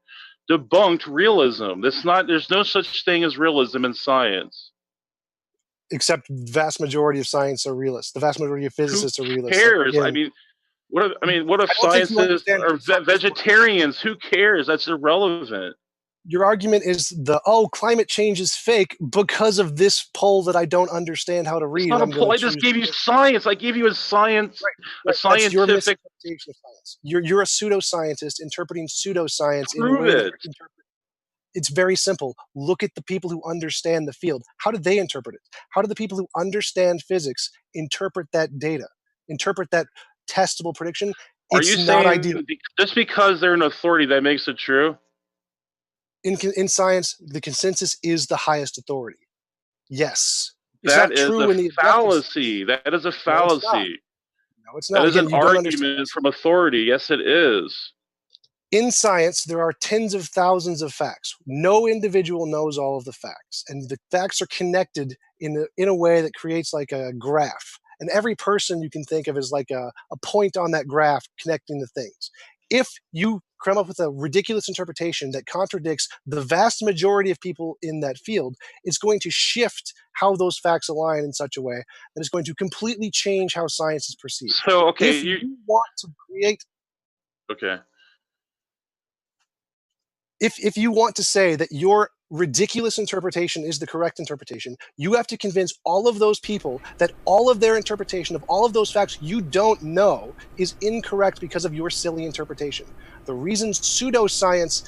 debunked realism. There's no such thing as realism in science. Except vast majority of science are realists. The vast majority of physicists are realists. Who cares? Again, what if scientists are vegetarians? Who cares? That's irrelevant. Your argument is climate change is fake because of this poll that I don't understand how to read. It's not a poll. I just gave you science. I gave you a science, a scientific. Your misinterpretation of science. You're a pseudoscientist interpreting pseudoscience. Prove it. It's very simple. Look at the people who understand the field. How do they interpret it? How do the people who understand physics interpret that data? Interpret that testable prediction? Are you saying just because they're an authority that makes it true? In science, the consensus is the highest authority. Yes. That is a fallacy. That is a fallacy. No, it's not. That is an argument from authority. Yes, it is. In science, there are tens of thousands of facts. No individual knows all of the facts. And the facts are connected in a way that creates like a graph. And every person you can think of as like a point on that graph connecting the things. If you come up with a ridiculous interpretation that contradicts the vast majority of people in that field, it's going to shift how those facts align in such a way that it's going to completely change how science is perceived. So, okay, if you want to create... Okay. If you want to say that your ridiculous interpretation is the correct interpretation, you have to convince all of those people that all of their interpretation of all of those facts you don't know is incorrect because of your silly interpretation. The reason pseudoscience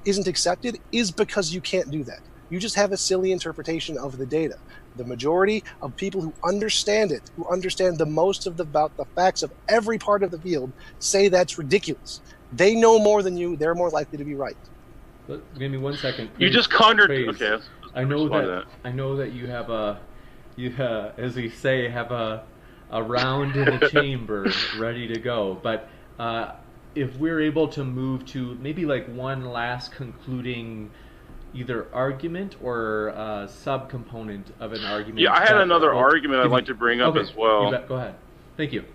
isn't accepted is because you can't do that. You just have a silly interpretation of the data. The majority of people who understand it, who understand the most about the facts of every part of the field, say that's ridiculous. They know more than you. They're more likely to be right. Give me 1 second. You just contradicted. Okay. I know that you have as we say, have a round in the chamber ready to go. But if we're able to move to maybe like one last concluding either argument or subcomponent of an argument. Yeah, I had another argument I'd like to bring up as well. Go ahead. Thank you.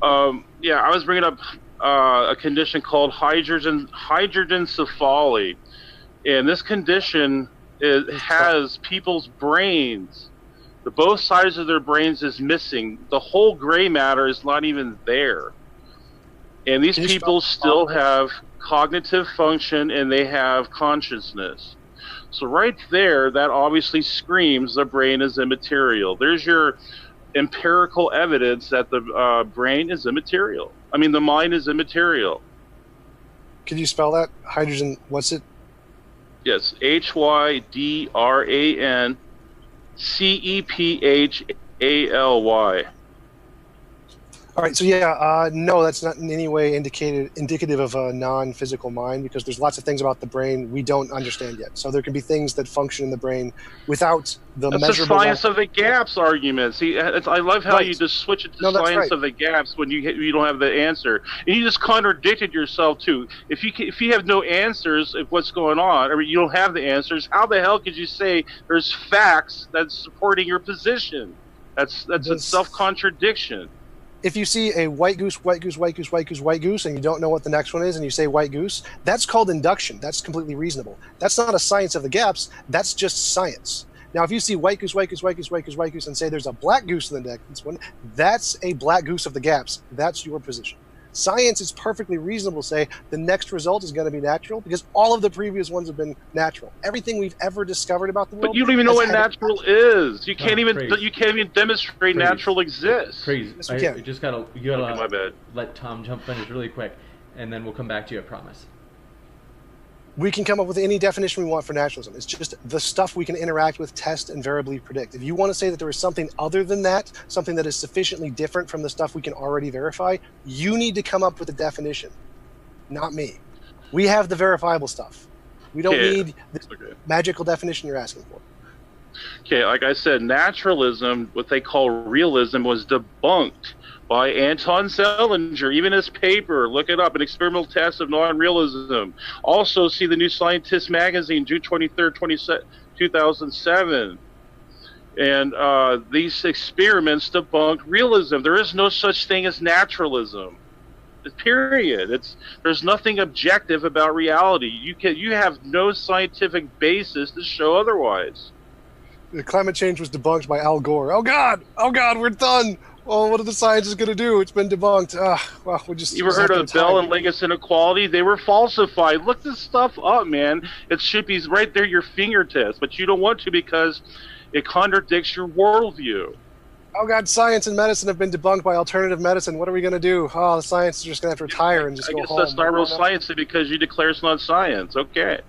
Yeah, I was bringing up a condition called hydrogencephaly, and this condition has people's brains. Both sides of their brains is missing. The whole gray matter is not even there, and these people still have cognitive function and they have consciousness. So right there, that obviously screams the brain is immaterial. There's your empirical evidence that the brain is immaterial. I mean, the mind is immaterial. Could you spell that? Hydrogen, what's it? Yes, HYDRANCEPHALY. All right, so yeah, no, that's not in any way indicative of a non-physical mind, because there's lots of things about the brain we don't understand yet. So there can be things that function in the brain without the That's measurable. the science of the gaps argument. See, I love how Right. you just switch it to No, that's science right. of the gaps when you don't have the answer, and you just contradicted yourself too. If you have no answers of what's going on, or you don't have the answers, how the hell could you say there's facts that's supporting your position? That's a self-contradiction. If you see a white goose, white goose, white goose, white goose, white goose, and you don't know what the next one is, and you say white goose, that's called induction. That's completely reasonable. That's not a science of the gaps. That's just science. Now, if you see white goose, white goose, white goose, white goose, white goose, and say there's a black goose in the next one, that's a black goose of the gaps. That's your position. Science is perfectly reasonable to say the next result is going to be natural, because all of the previous ones have been natural. Everything we've ever discovered about the world. But you don't even know what natural is. You can't even demonstrate Praise. natural exists. Crazy. Yes, we can. You gotta Okay, my bad. let Tom jump finish really quick, and then we'll come back to you, I promise. We can come up with any definition we want for naturalism. It's just the stuff we can interact with, test, and variably predict. If you want to say that there is something other than that, something that is sufficiently different from the stuff we can already verify, you need to come up with a definition, not me. We have the verifiable stuff. We don't need this magical definition you're asking for. Okay, like I said, naturalism, what they call realism, was debunked by Anton Selinger. Even his paper, look it up, An Experimental Test of Non-Realism. Also, see the New Scientist magazine, June 23rd, 2007. And these experiments debunked realism. There is no such thing as naturalism. Period. There's nothing objective about reality. You have no scientific basis to show otherwise. The climate change was debunked by Al Gore. Oh God, we're done. Oh, what are the scientists going to do? It's been debunked. Well, we just. You ever heard of Bell and Lingus inequality? They were falsified. Look this stuff up, man. It should be right there, your fingertips, but you don't want to because it contradicts your worldview. Oh God, science and medicine have been debunked by alternative medicine. What are we going to do? Oh, the science is just going to have to retire and just go home. I guess that's not real science because you declare it's not science. Okay.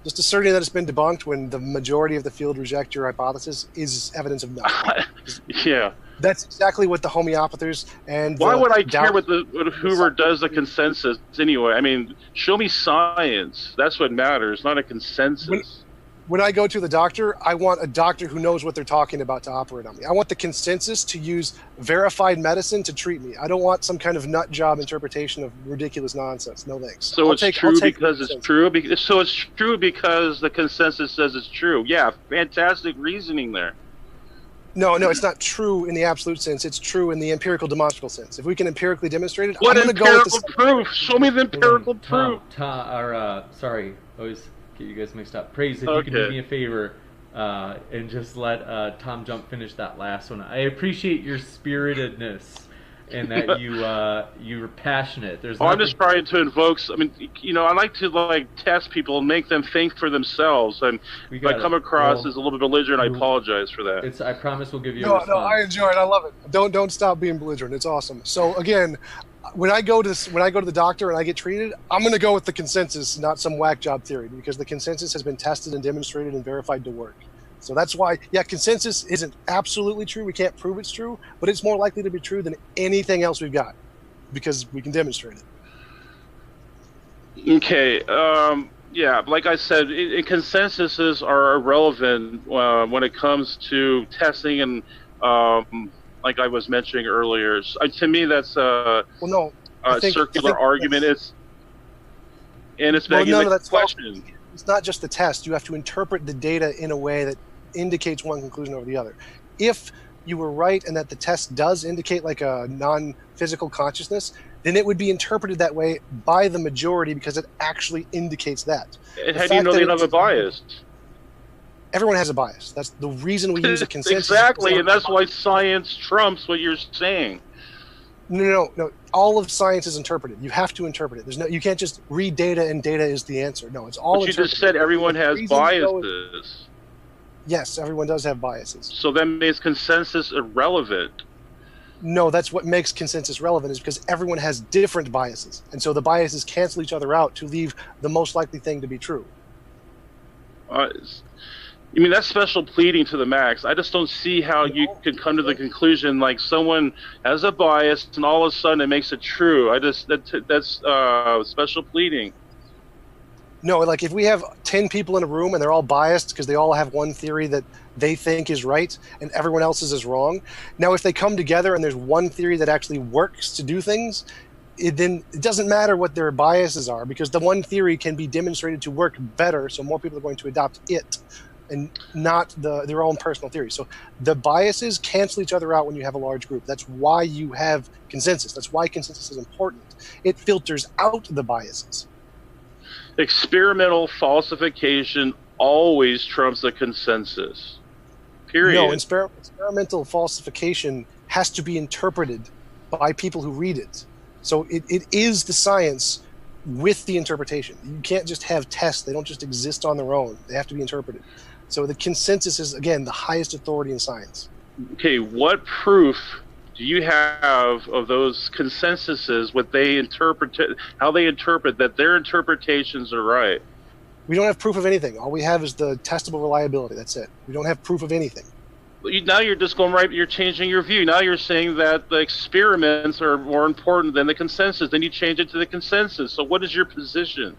Just asserting that it's been debunked when the majority of the field reject your hypothesis is evidence of nothing. Yeah. That's exactly what the homeopathers and. Why would I care what Hoover does the consensus anyway? I mean, show me science. That's what matters, not a consensus. When I go to the doctor, I want a doctor who knows what they're talking about to operate on me. I want the consensus to use verified medicine to treat me. I don't want some kind of nut job interpretation of ridiculous nonsense. No thanks. So it's true because it's true. So it's true because the consensus says it's true. Yeah, fantastic reasoning there. No, it's not true in the absolute sense. It's true in the empirical demonstrable sense. If we can empirically demonstrate it, what I'm going to go with the proof? Show me the empirical proof. Sorry, always get you guys mixed up. Praise, if you can do me a favor and just let Tom Jump finish that last one. I appreciate your spiritedness and that you're passionate. I'm just trying to invoke. I mean, I like to test people and make them think for themselves. And if I come across as a little bit belligerent, I apologize for that. I promise we'll give you a response. No, I enjoy it. I love it. Don't stop being belligerent. It's awesome. So again, when I go to the doctor and I get treated, I'm going to go with the consensus, not some whack job theory, because the consensus has been tested and demonstrated and verified to work. So that's why, consensus isn't absolutely true. We can't prove it's true, but it's more likely to be true than anything else we've got because we can demonstrate it. Okay. Like I said, consensuses are irrelevant when it comes to testing and, like I was mentioning earlier. To me, that's a circular argument. It's begging the question. It's not just the test. You have to interpret the data in a way that indicates one conclusion over the other. If you were right and that the test does indicate like a non-physical consciousness, then it would be interpreted that way by the majority because it actually indicates that. And how do you know they don't have a bias? Everyone has a bias. That's the reason we use a consensus. Exactly, and that's why science trumps what you're saying. No. All of science is interpreted. You have to interpret it. You can't just read data and data is the answer. No, it's all But you interpreted. just said everyone has biases. Yes, everyone does have biases. So that makes consensus irrelevant. No, that's what makes consensus relevant, is because everyone has different biases. And so the biases cancel each other out to leave the most likely thing to be true. I mean, that's special pleading to the max. I just don't see how you can come to the conclusion like someone has a bias and all of a sudden it makes it true. That's special pleading. No, like if we have 10 people in a room and they're all biased because they all have one theory that they think is right and everyone else's is wrong. Now, if they come together and there's one theory that actually works to do things, then it doesn't matter what their biases are, because the one theory can be demonstrated to work better, so more people are going to adopt it and not their own personal theory. So the biases cancel each other out when you have a large group. That's why you have consensus. That's why consensus is important. It filters out the biases. Experimental falsification always trumps a consensus. Period. No, experimental falsification has to be interpreted by people who read it. So it is the science with the interpretation. You can't just have tests. They don't just exist on their own. They have to be interpreted. So the consensus is, again, the highest authority in science. Okay, what proof do you have of those consensuses, what they interpret, how they interpret that their interpretations are right? We don't have proof of anything. All we have is the testable reliability. That's it. We don't have proof of anything. Now you're just going right. You're changing your view. Now you're saying that the experiments are more important than the consensus. Then you change it to the consensus. So what is your position?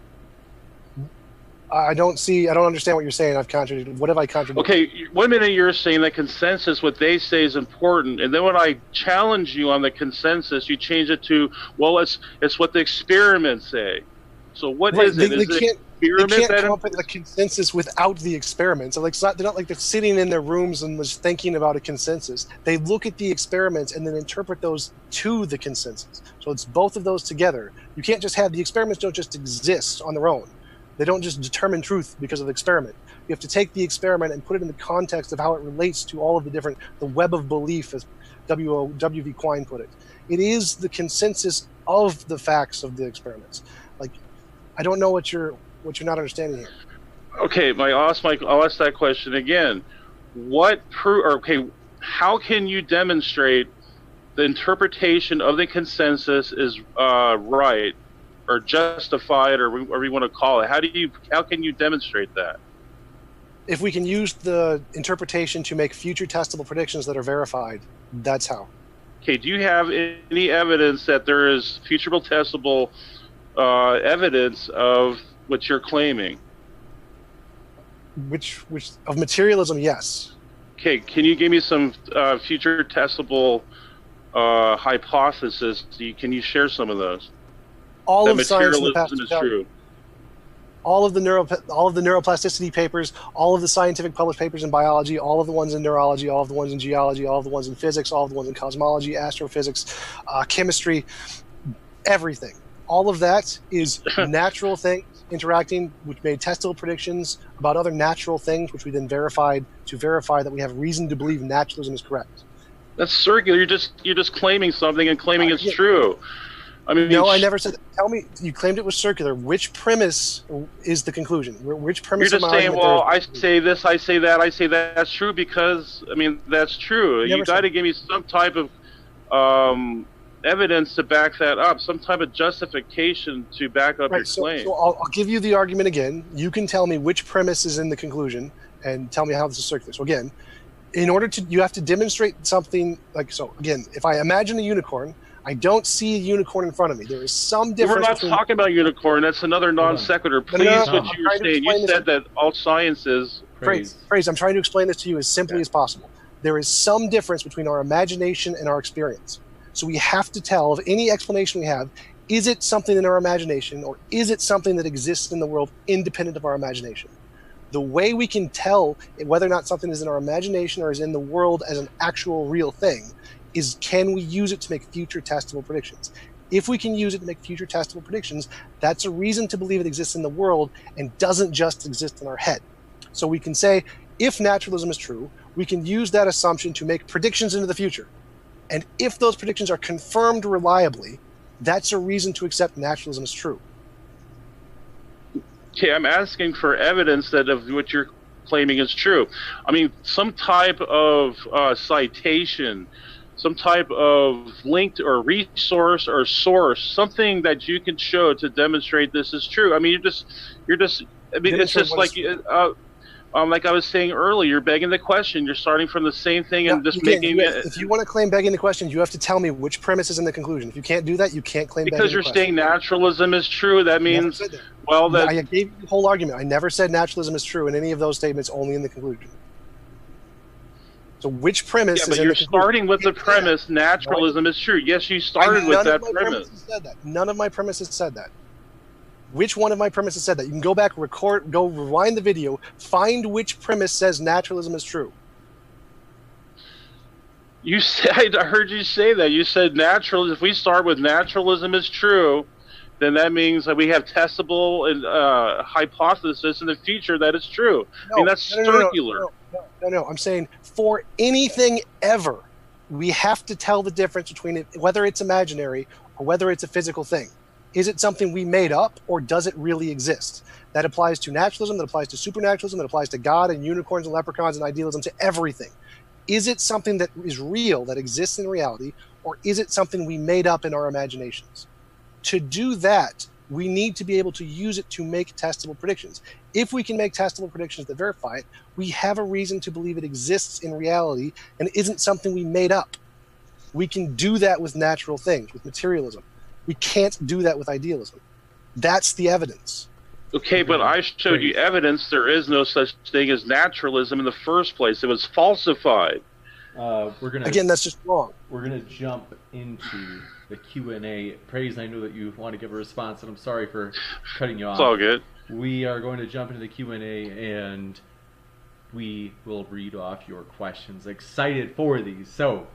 I don't understand what you're saying. I've contradicted. What have I contradicted? Okay, 1 minute you're saying that consensus, what they say is important, and then when I challenge you on the consensus, you change it to, well, it's what the experiments say. So what is it? They can't come up with a consensus without the experiments. So they're not like they're sitting in their rooms and just thinking about a consensus. They look at the experiments and then interpret those to the consensus. So it's both of those together. You can't just have the experiments don't just exist on their own. They don't just determine truth because of the experiment. You have to take the experiment and put it in the context of how it relates to all of the web of belief, as W.V. Quine put it. It is the consensus of the facts of the experiments. Like, I don't know what you're not understanding here. Okay, I'll ask that question again. How can you demonstrate the interpretation of the consensus is right, or justified, or whatever you want to call it? How can you demonstrate that? If we can use the interpretation to make future testable predictions that are verified, that's how. Okay, do you have any evidence that there is futurable testable evidence of what you're claiming? Which of materialism, yes. Okay, can you give me some future testable hypothesis? Can you share some of those? All of science in the past is true. All of the neuroplasticity papers, all of the scientific published papers in biology, all of the ones in neurology, all of the ones in geology, all of the ones in physics, all of the ones in cosmology, astrophysics, chemistry, everything. All of that is natural things interacting, which made testable predictions about other natural things, which we then verified to verify that we have reason to believe naturalism is correct. That's circular. You're just claiming something and claiming it's true. I mean, no, I never said that. Tell me, you claimed it was circular. Which premise is the conclusion? Which premise? You're just saying, well, I say this, I say that, I say that's true because, I mean, that's true. You got to give me some type of evidence to back that up, some type of justification to back up your claim. So I'll give you the argument again. You can tell me which premise is in the conclusion and tell me how this is circular. So again, you have to demonstrate something like, so again, if I imagine a unicorn, I don't see a unicorn in front of me. There is some difference. We're not talking about unicorn. That's another non sequitur. Please, what you were saying. You said that all science is phrase. I'm trying to explain this to you as simply as possible. There is some difference between our imagination and our experience. So we have to tell of any explanation we have, is it something in our imagination or is it something that exists in the world independent of our imagination? The way we can tell whether or not something is in our imagination or is in the world as an actual real thing is, can we use it to make future testable predictions? If we can use it to make future testable predictions, that's a reason to believe it exists in the world and doesn't just exist in our head. So we can say, if naturalism is true, we can use that assumption to make predictions into the future. And if those predictions are confirmed reliably, that's a reason to accept naturalism as true. Okay, I'm asking for evidence that of what you're claiming is true. I mean, some type of citation, some type of link or resource or source, something that you can show to demonstrate this is true. I mean, you're just. I mean, it's just like I was saying earlier, you're begging the question. You're starting from the same thing and just making it. If you want to claim begging the question, you have to tell me which premise is in the conclusion. If you can't do that, you can't claim begging the question. Because you're saying naturalism is true, that means, well, that I gave you the whole argument. I never said naturalism is true in any of those statements, only in the conclusion. So which premise is in the conclusion? But you're starting with the premise, naturalism is true. Yes, you started with that premise. None of my premises said that. Which one of my premises said that? You can go back, go rewind the video, find which premise says naturalism is true. You said, I heard you say that. You said naturalism. If we start with naturalism is true, then that means that we have testable and hypothesis in the future that it's true. No, I mean, that's circular. No. I'm saying for anything ever, we have to tell the difference between it, whether it's imaginary or whether it's a physical thing. Is it something we made up, or does it really exist? That applies to naturalism, that applies to supernaturalism, that applies to God and unicorns and leprechauns and idealism, to everything. Is it something that is real, that exists in reality, or is it something we made up in our imaginations? To do that, we need to be able to use it to make testable predictions. If we can make testable predictions that verify it, we have a reason to believe it exists in reality and isn't something we made up. We can do that with natural things, with materialism. We can't do that with idealism. That's the evidence. Okay, but I showed you evidence there is no such thing as naturalism in the first place. It was falsified. Again, that's just wrong. We're gonna jump into the Q&A. Praise, I know that you want to give a response, and I'm sorry for cutting you off. It's all good. We are going to jump into the Q&A, and we will read off your questions. Excited for these. So,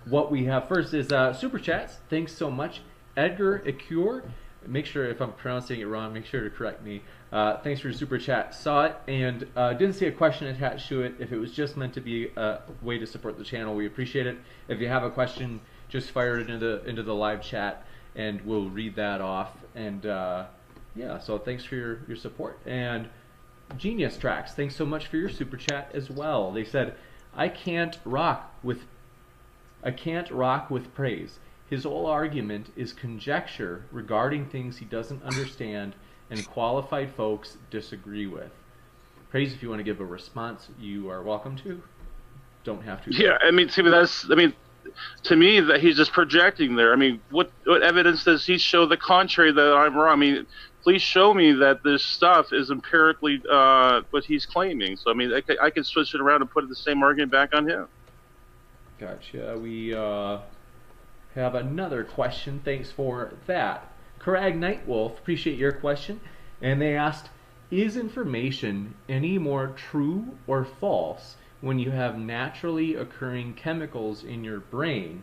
what we have first is Super Chats. Thanks so much. Edgar Ecure, make sure if I'm pronouncing it wrong, make sure to correct me. Thanks for your super chat. Saw it and didn't see a question attached to it. If it was just meant to be a way to support the channel, we appreciate it. If you have a question, just fire it into the live chat and we'll read that off. And yeah, so thanks for your support. And Genius Tracks, thanks so much for your super chat as well. They said, I can't rock with praise. His whole argument is conjecture regarding things he doesn't understand and qualified folks disagree with. Praise, if you want to give a response, you are welcome to. Don't have to. Yeah, I mean, to me, that he's just projecting there. I mean, what evidence does he show the contrary that I'm wrong? I mean, please show me that this stuff is empirically what he's claiming. So, I mean, I can switch it around and put the same argument back on him. Gotcha. We have another question. Thanks for that. Krag Nightwolf, appreciate your question. And they asked, is information any more true or false when you have naturally occurring chemicals in your brain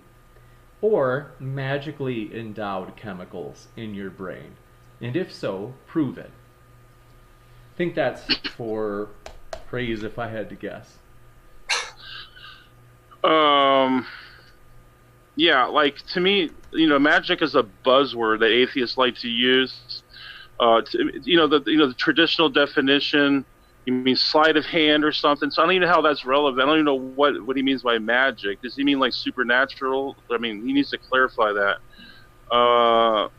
or magically endowed chemicals in your brain? And if so, prove it. I think that's for Praise if I had to guess. Yeah, like, to me, magic is a buzzword that atheists like to use. The traditional definition, you mean sleight of hand or something. So I don't even know how that's relevant. I don't even know what he means by magic. Does he mean like supernatural? I mean, he needs to clarify that.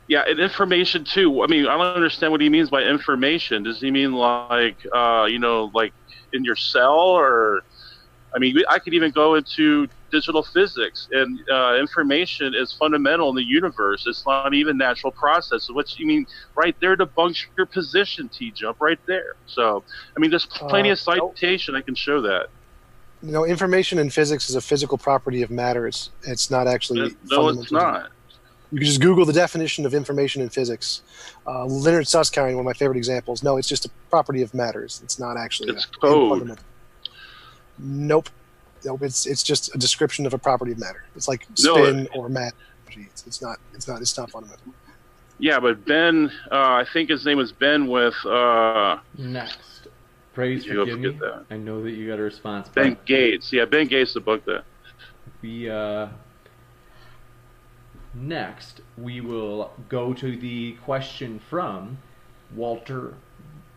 Yeah, and information too. I mean, I don't understand what he means by information. Does he mean like, like in your cell, or? I mean, I could even go into digital physics, and information is fundamental in the universe. It's not even natural process. So what you mean right there debunks your position, TJump, right there. So, I mean, there's plenty of citation I can show that. Information in physics is a physical property of matter. It's not actually No, it's not. You can just Google the definition of information in physics. Leonard Susskind, one of my favorite examples. No, it's just a property of matter. It's not actually. It's code. Nope. It's just a description of a property of matter. It's like spin or matter. It's not fundamental. Yeah, but Ben, I think his name was Ben with Next. Praise, forgive me. I know that you got a response. Ben Gates. Yeah, Ben Gates debunked that. We next we will go to the question from Walter.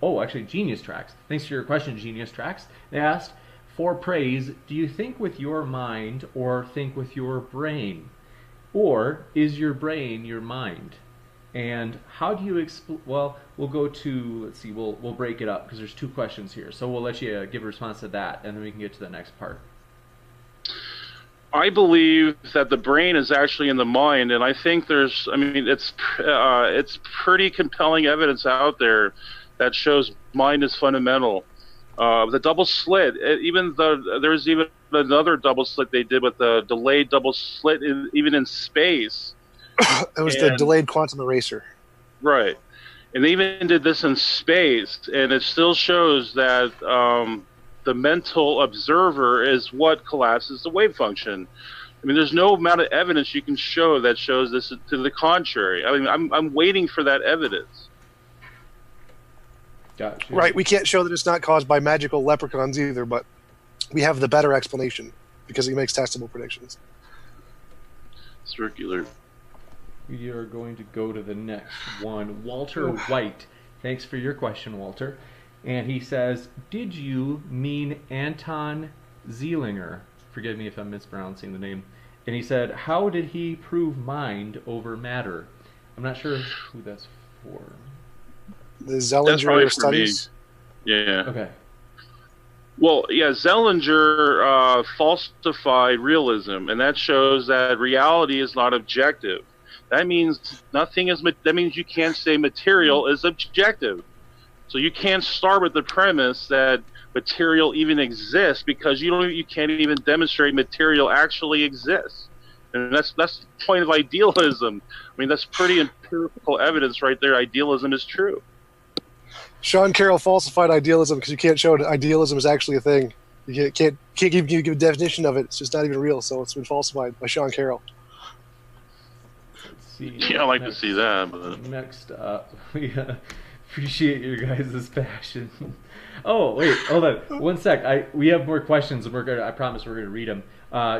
Oh, actually, Genius Tracks. Thanks for your question, Genius Tracks. They asked, for praise, do you think with your mind or think with your brain? Or is your brain your mind? And how do you well, we'll go to, let's see, we'll break it up because there's two questions here. So we'll let you give a response to that, and then we can get to the next part. I believe that the brain is actually in the mind, and I think there's, I mean, it's pretty compelling evidence out there that shows mind is fundamental. The double slit, even though there's even another double slit they did with the delayed double slit, even in space. It was the delayed quantum eraser. Right. And they even did this in space, and it still shows that the mental observer is what collapses the wave function. I mean, there's no amount of evidence you can show that shows this to the contrary. I mean, I'm waiting for that evidence. Gotcha. Right, we can't show that it's not caused by magical leprechauns either, but we have the better explanation because he makes testable predictions. Circular. We are going to go to the next one. Walter White. Thanks for your question, Walter. And he says, did you mean Anton Zeilinger? Forgive me if I'm mispronouncing the name. And he said, how did he prove mind over matter? I'm not sure who that's for. The Zeilinger studies? Yeah. Okay. Well, yeah, Zeilinger falsified realism, and that shows that reality is not objective. That means nothing is. That means you can't say material is objective. So you can't start with the premise that material even exists because you can't even demonstrate material actually exists, and that's the point of idealism. I mean, that's pretty empirical evidence right there. Idealism is true. Sean Carroll falsified idealism because you can't show that idealism is actually a thing. You can't give a definition of it. It's just not even real. So it's been falsified by Sean Carroll. Let's see. Yeah, I like to see that. But... Next up, we appreciate your guys' passion. Oh wait, hold on, one sec. We have more questions, and I promise we're gonna read them.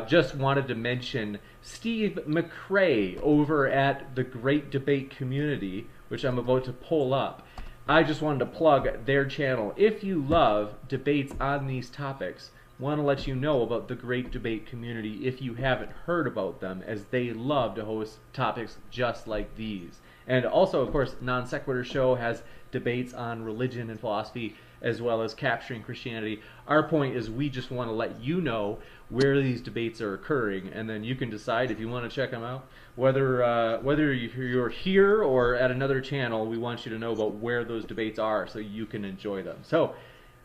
Just wanted to mention Steve McRae over at the Great Debate Community, which I'm about to pull up. I just wanted to plug their channel. If you love debates on these topics, want to let you know about the Great Debate Community if you haven't heard about them, as they love to host topics just like these. And also, of course, Non Sequitur Show has debates on religion and philosophy, as well as capturing Christianity. Our point is we just want to let you know where these debates are occurring, and then you can decide if you want to check them out. Whether you're here or at another channel, we want you to know about where those debates are so you can enjoy them. So,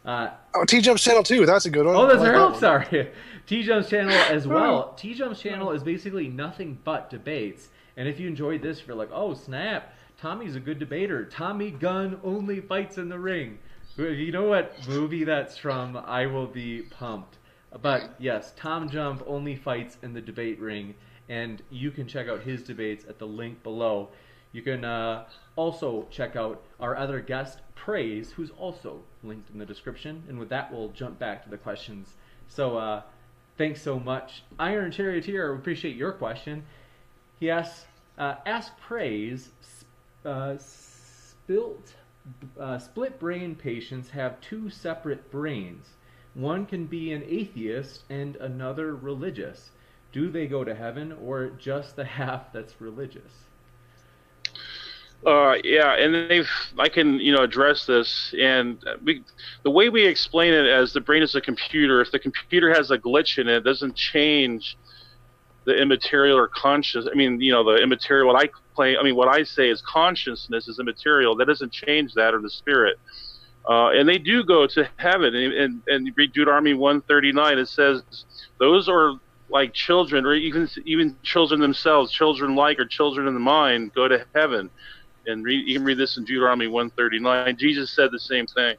TJump's channel too. That's a good one. Oh, that's right. Sorry, TJump's channel as well. TJump's channel is basically nothing but debates. And if you enjoyed this, you're like, oh snap, Tommy's a good debater. Tommy Gunn only fights in the ring. You know what movie that's from? I Will Be Pumped. But yes, Tom Jump only fights in the debate ring, and you can check out his debates at the link below. You can also check out our other guest, Praise, who's also linked in the description. And with that, we'll jump back to the questions. So thanks so much. Iron Charioteer, we appreciate your question. He asks, ask Praise, split brain patients have two separate brains. One can be an atheist and another religious. Do they go to heaven, or just the half that's religious? Yeah, and I can address this, and the way we explain it as the brain is a computer. If the computer has a glitch in it, it doesn't change the immaterial or conscious. I mean, the immaterial. What I say is consciousness is immaterial. That doesn't change that, or the spirit. And they do go to heaven. And you read Deuteronomy 139. It says those are like children, or even children themselves, children like or children in the mind, go to heaven. And you can read this in Deuteronomy 139. Jesus said the same thing.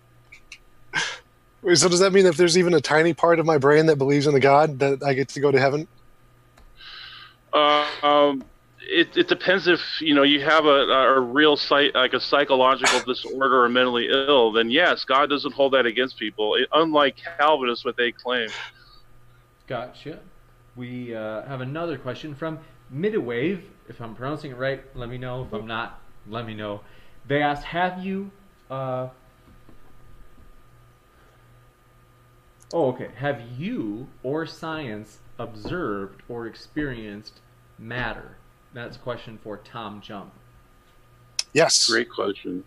Wait, so does that mean if there's even a tiny part of my brain that believes in a God, that I get to go to heaven? It depends if you have a real like a psychological disorder or mentally ill. Then yes, God doesn't hold that against people. Unlike Calvinists, what they claim. Gotcha. we have another question from Midwave. If I'm pronouncing it right, let me know. If I'm not, let me know. They asked, have you... Have you or science observed or experienced matter? That's a question for TJump. Yes. Great question.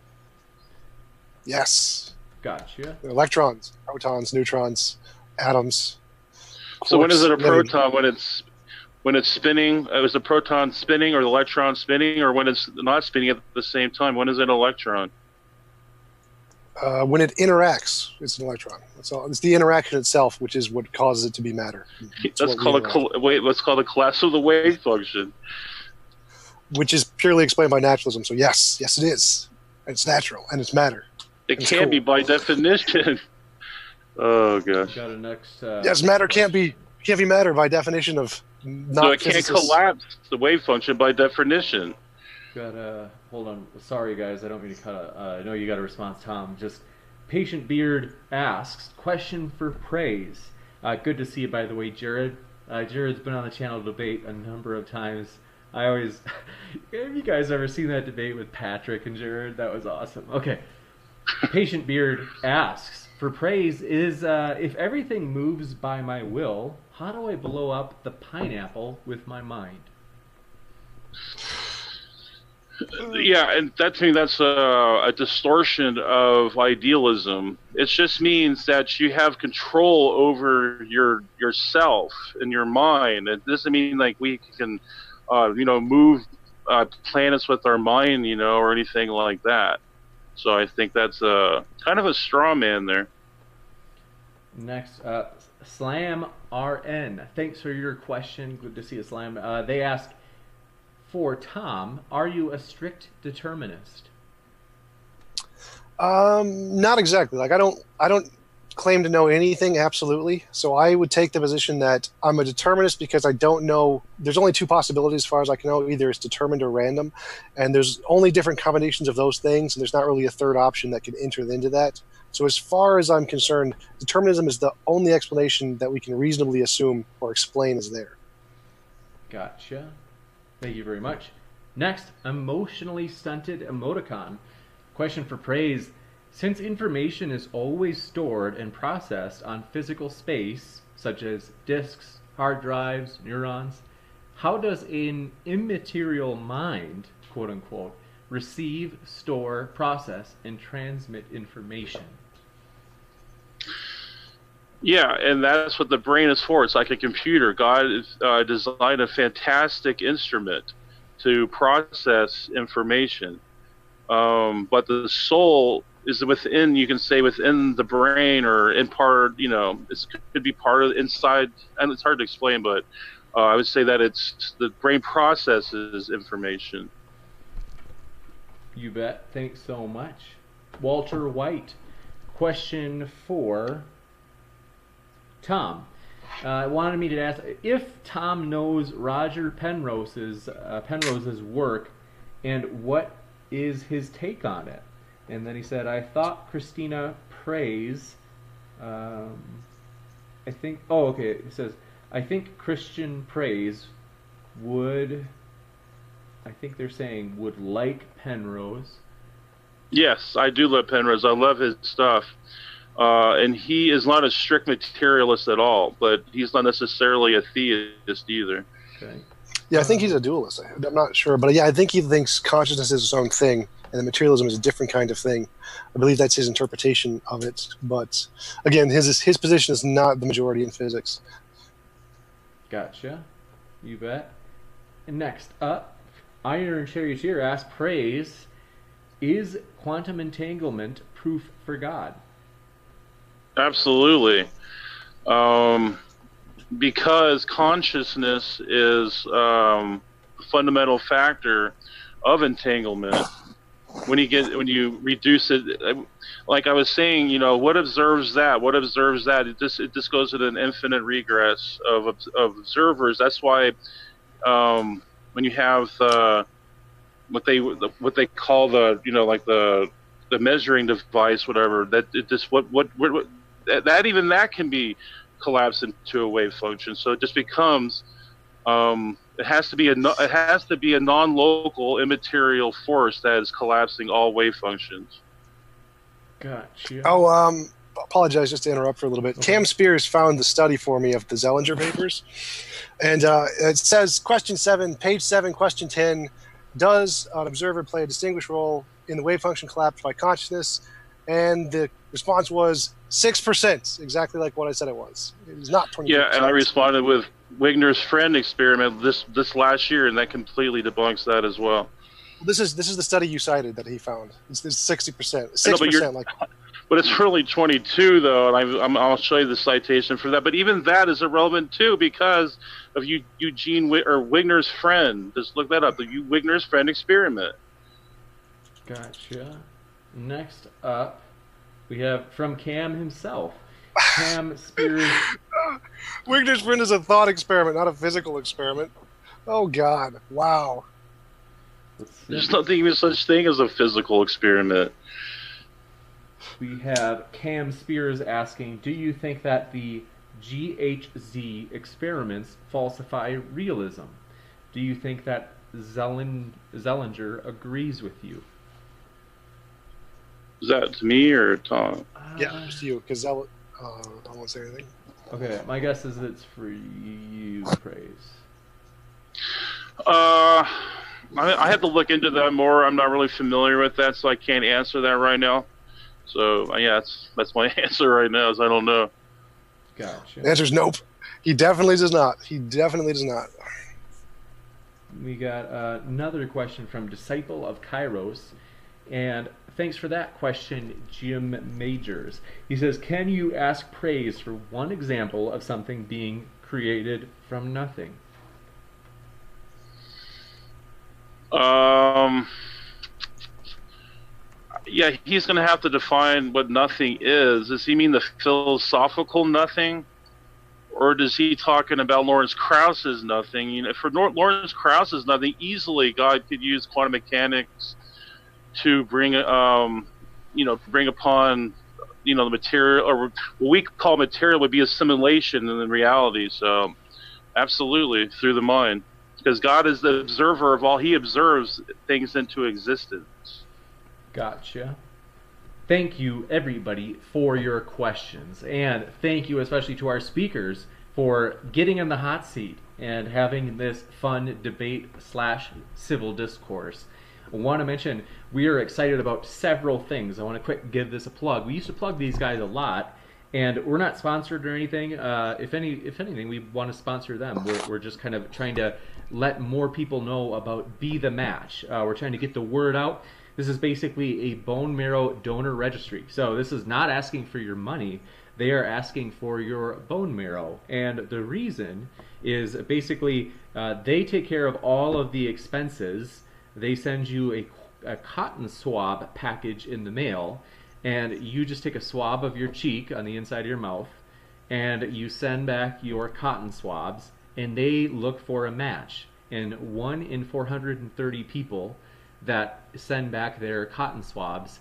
Yes. Gotcha. Electrons, protons, neutrons, atoms. So when is it a quarks, proton? When it's spinning? Is the proton spinning or the electron spinning, or when it's not spinning at the same time? When is it an electron? When it interacts, it's an electron. That's all. It's the interaction itself, which is what causes it to be matter. Let's call the class of the wave function. Which is purely explained by naturalism. So yes, it is. It's natural and it's matter. It can't be by definition. Oh gosh. Got a next. Yes, matter can't be matter by definition of not. So it can't collapse the wave function by definition. Got hold on. Sorry guys, I don't mean to cut. I know you got a response, Tom. Just Patient Beard asks, question for praise. Good to see you, by the way, Jared. Jared's been on the channel debate a number of times. I always, have you guys ever seen that debate with Patrick and Jared? That was awesome. Okay. Patient Beard asks, for praise is, if everything moves by my will, how do I blow up the pineapple with my mind? Yeah, and that to me, that's a distortion of idealism. It just means that you have control over yourself and your mind. It doesn't mean like we can, move planets with our mind, or anything like that. So I think that's kind of a straw man there. Next, Slam RN. Thanks for your question. Good to see you, Slam. They ask, for Tom, are you a strict determinist? Not exactly. Like I don't claim to know anything absolutely. So I would take the position that I'm a determinist because I don't know. There's only two possibilities as far as I can know. Either it's determined or random, and there's only different combinations of those things, and there's not really a third option that can enter into that. So as far as I'm concerned, determinism is the only explanation that we can reasonably assume or explain is there. Gotcha. Thank you very much. Next, emotionally stunted emoticon. Question for praise. Since information is always stored and processed on physical space, such as disks, hard drives, neurons, how does an immaterial mind, quote unquote, receive, store, process, and transmit information? Yeah, and that's what the brain is for. It's like a computer. God designed a fantastic instrument to process information. But the soul is within, you can say, within the brain, or in part, it could be part of inside, and it's hard to explain, but I would say that it's the brain processes information. You bet. Thanks so much. Walter White. Question for Tom. Wanted me to ask if Tom knows Roger Penrose's work, and what is his take on it. And then he said, I thought Christina Praise, it says, I think Christian Praise would like Penrose. Yes, I do love Penrose. I love his stuff. And he is not a strict materialist at all, but he's not necessarily a theist either. Okay. Yeah, I think he's a dualist. I'm not sure, but yeah, I think he thinks consciousness is its own thing, and the materialism is a different kind of thing. I believe that's his interpretation of it. But again, his position is not the majority in physics. Gotcha. You bet. And next up, Iron Charioteer asks, praise, is quantum entanglement proof for God? Absolutely. Because consciousness is a fundamental factor of entanglement. When you reduce it, like I was saying, what observes that? What observes that? It just goes to an infinite regress of observers. That's why when you have what they call the measuring device, whatever, that it just that can be collapse into a wave function. So it just becomes it has to be a non-local immaterial force that is collapsing all wave functions. Gotcha. Oh, apologize just to interrupt for a little bit. Okay. Cam Spears found the study for me of the Zellinger vapors. And it says, question 7, page 7, question 10, does an observer play a distinguished role in the wave function collapse by consciousness? And the response was 6%, exactly like what I said it was. It was not 20%. Yeah, and I responded with Wigner's friend experiment this last year, and that completely debunks that as well. This is the study you cited that he found. It's 60%, 6%. But it's really 22 though, and I'll show you the citation for that. But even that is irrelevant too because of Eugene Wigner's friend. Just look that up. The Wigner's friend experiment. Gotcha. Next up, we have from Cam himself. Cam Spears. Wigner's friend is a thought experiment, not a physical experiment. Oh God! Wow. There's nothing even such thing as a physical experiment. We have Cam Spears asking, do you think that the GHZ experiments falsify realism? Do you think that Zellinger agrees with you? Is that to me or Tom? Yeah, it's you, because I won't say anything. Okay, my guess is it's for you, Praise. I have to look into that more. I'm not really familiar with that, so I can't answer that right now. So yeah, that's my answer right now. Is I don't know. Gotcha. The answer is nope. He definitely does not. He definitely does not. We got another question from Disciple of Kairos, and thanks for that question, Jim Majors. He says, can you ask praise for one example of something being created from nothing? Yeah, he's going to have to define what nothing is. Does he mean the philosophical nothing? Or does he talking about Lawrence Krauss's nothing? You know, for Lawrence Krauss's nothing, easily God could use quantum mechanics to bring, bring upon, the material, or what we call material would be a simulation in the reality. So, absolutely, through the mind. Because God is the observer of all. He observes things into existence. Gotcha. Thank you, everybody, for your questions. And thank you especially to our speakers for getting in the hot seat and having this fun debate/civil discourse. I want to mention we are excited about several things. I want to quick give this a plug. We used to plug these guys a lot, and we're not sponsored or anything. If anything, we want to sponsor them. We're just kind of trying to let more people know about Be the Match. We're trying to get the word out. This is basically a bone marrow donor registry. So this is not asking for your money. They are asking for your bone marrow. And the reason is basically they take care of all of the expenses. They send you a cotton swab package in the mail, and you just take a swab of your cheek on the inside of your mouth, and you send back your cotton swabs, and they look for a match. And 1 in 430 people that send back their cotton swabs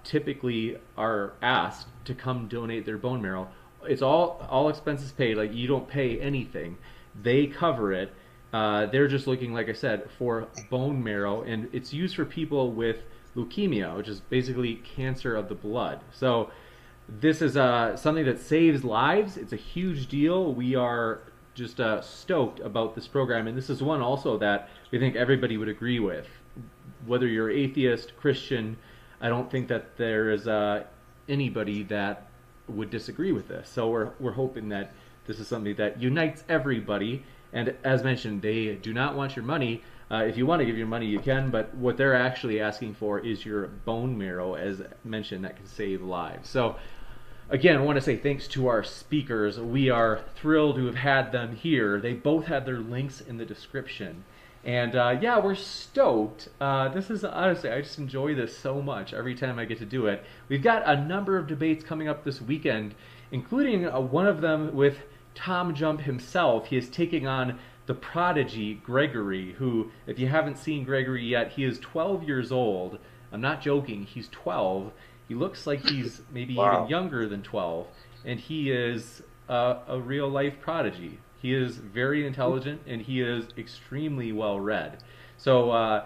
typically are asked to come donate their bone marrow. It's all expenses paid. Like, you don't pay anything. They cover it. They're just looking, like I said, for bone marrow, and it's used for people with leukemia, which is basically cancer of the blood. So this is something that saves lives. It's a huge deal. We are just stoked about this program, and this is one also that we think everybody would agree with. Whether you're atheist, Christian, I don't think that there is anybody that would disagree with this. So we're hoping that this is something that unites everybody. And as mentioned, they do not want your money. If you want to give your money, you can, but what they're actually asking for is your bone marrow, as mentioned, that can save lives. So again, I want to say thanks to our speakers. We are thrilled to have had them here. They both have their links in the description. And yeah, we're stoked. This is, honestly, I just enjoy this so much every time I get to do it. We've got a number of debates coming up this weekend, including one of them with TJump himself. He is taking on the prodigy Gregory, who, if you haven't seen Gregory yet, he is 12 years old. I'm not joking, he's 12. He looks like he's maybe even younger than 12. And he is a real life prodigy. He is very intelligent and he is extremely well read. So I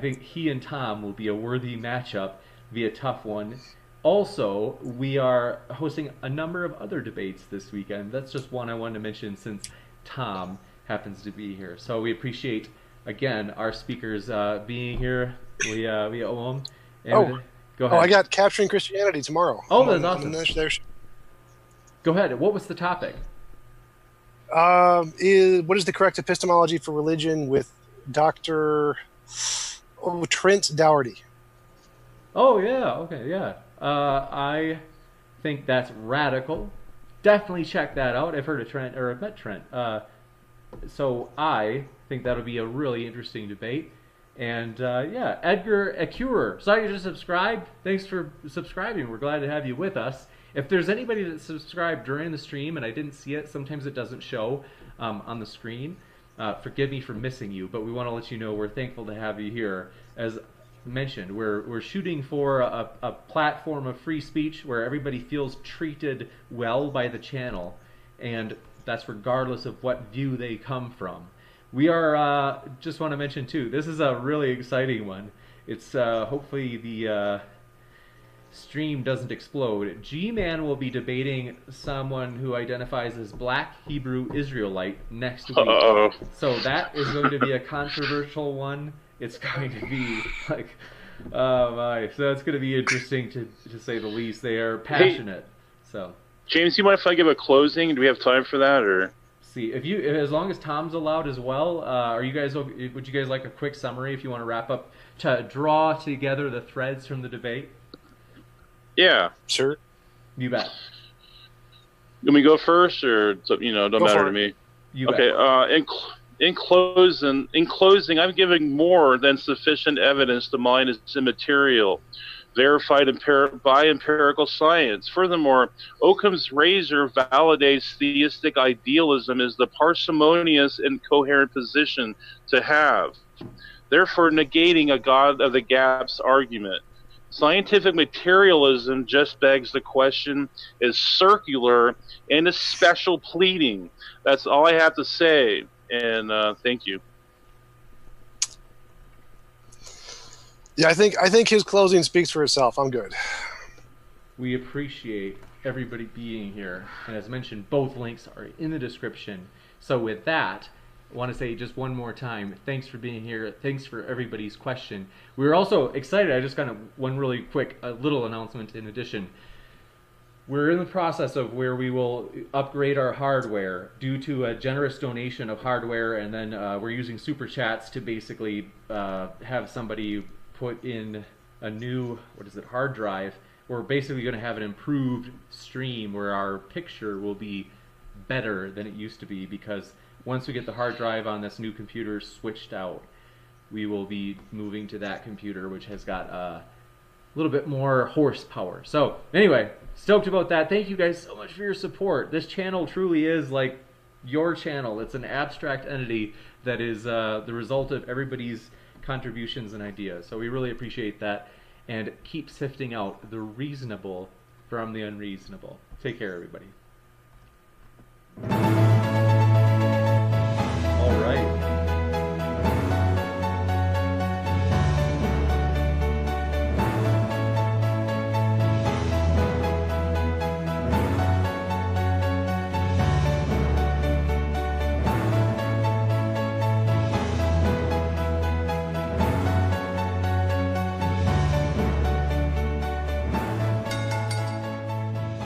think he and Tom will be a worthy matchup, be a tough one. Also, we are hosting a number of other debates this weekend. That's just one I wanted to mention since Tom happens to be here. So we appreciate, again, our speakers being here. We owe them. And, go ahead. I got Capturing Christianity tomorrow. Oh, that's awesome. Go ahead. What was the topic? What is the correct epistemology for religion with Dr. Trent Dougherty? Oh, yeah. Okay, yeah. I think that's radical. Definitely check that out. I've heard of Trent, or I've met Trent. So I think that'll be a really interesting debate. And yeah, Edgar Ekurer. Saw you just subscribed. Thanks for subscribing. We're glad to have you with us. If there's anybody that subscribed during the stream and I didn't see it, sometimes it doesn't show on the screen. Forgive me for missing you, but we want to let you know we're thankful to have you here. As mentioned, we're shooting for a platform of free speech where everybody feels treated well by the channel, and that's regardless of what view they come from. We are just want to mention too, this is a really exciting one. It's hopefully the stream doesn't explode. G-Man will be debating someone who identifies as Black Hebrew Israelite next week. So that is going to be a controversial one. It's going to be like, oh my! So it's going to be interesting to say the least. They are passionate. So, James, you mind if I give a closing? Do we have time for that, or? See, as long as Tom's allowed as well, would you guys like a quick summary if you want to wrap up to draw together the threads from the debate? Yeah, sure. You bet. Can we go first, or don't matter to me? You okay. Bet. In closing, I'm giving more than sufficient evidence the mind is immaterial, verified by empirical science. Furthermore, Occam's razor validates theistic idealism as the parsimonious and coherent position to have, therefore negating a God of the gaps argument. Scientific materialism just begs the question, is circular and is special pleading. That's all I have to say. And thank you. Yeah, I think his closing speaks for itself. I'm good. We appreciate everybody being here, and as mentioned, both links are in the description. So with that, I want to say just one more time, thanks for being here. Thanks for everybody's question. We were also excited. I just got one really quick little announcement in addition. We're in the process of where we will upgrade our hardware due to a generous donation of hardware, and then we're using super chats to basically have somebody put in a new, hard drive. We're basically going to have an improved stream where our picture will be better than it used to be, because once we get the hard drive on this new computer switched out, we will be moving to that computer, which has got a little bit more horsepower. So anyway, stoked about that. Thank you guys so much for your support. This channel truly is like your channel. It's an abstract entity that is the result of everybody's contributions and ideas. So we really appreciate that, and keep sifting out the reasonable from the unreasonable. Take care, everybody.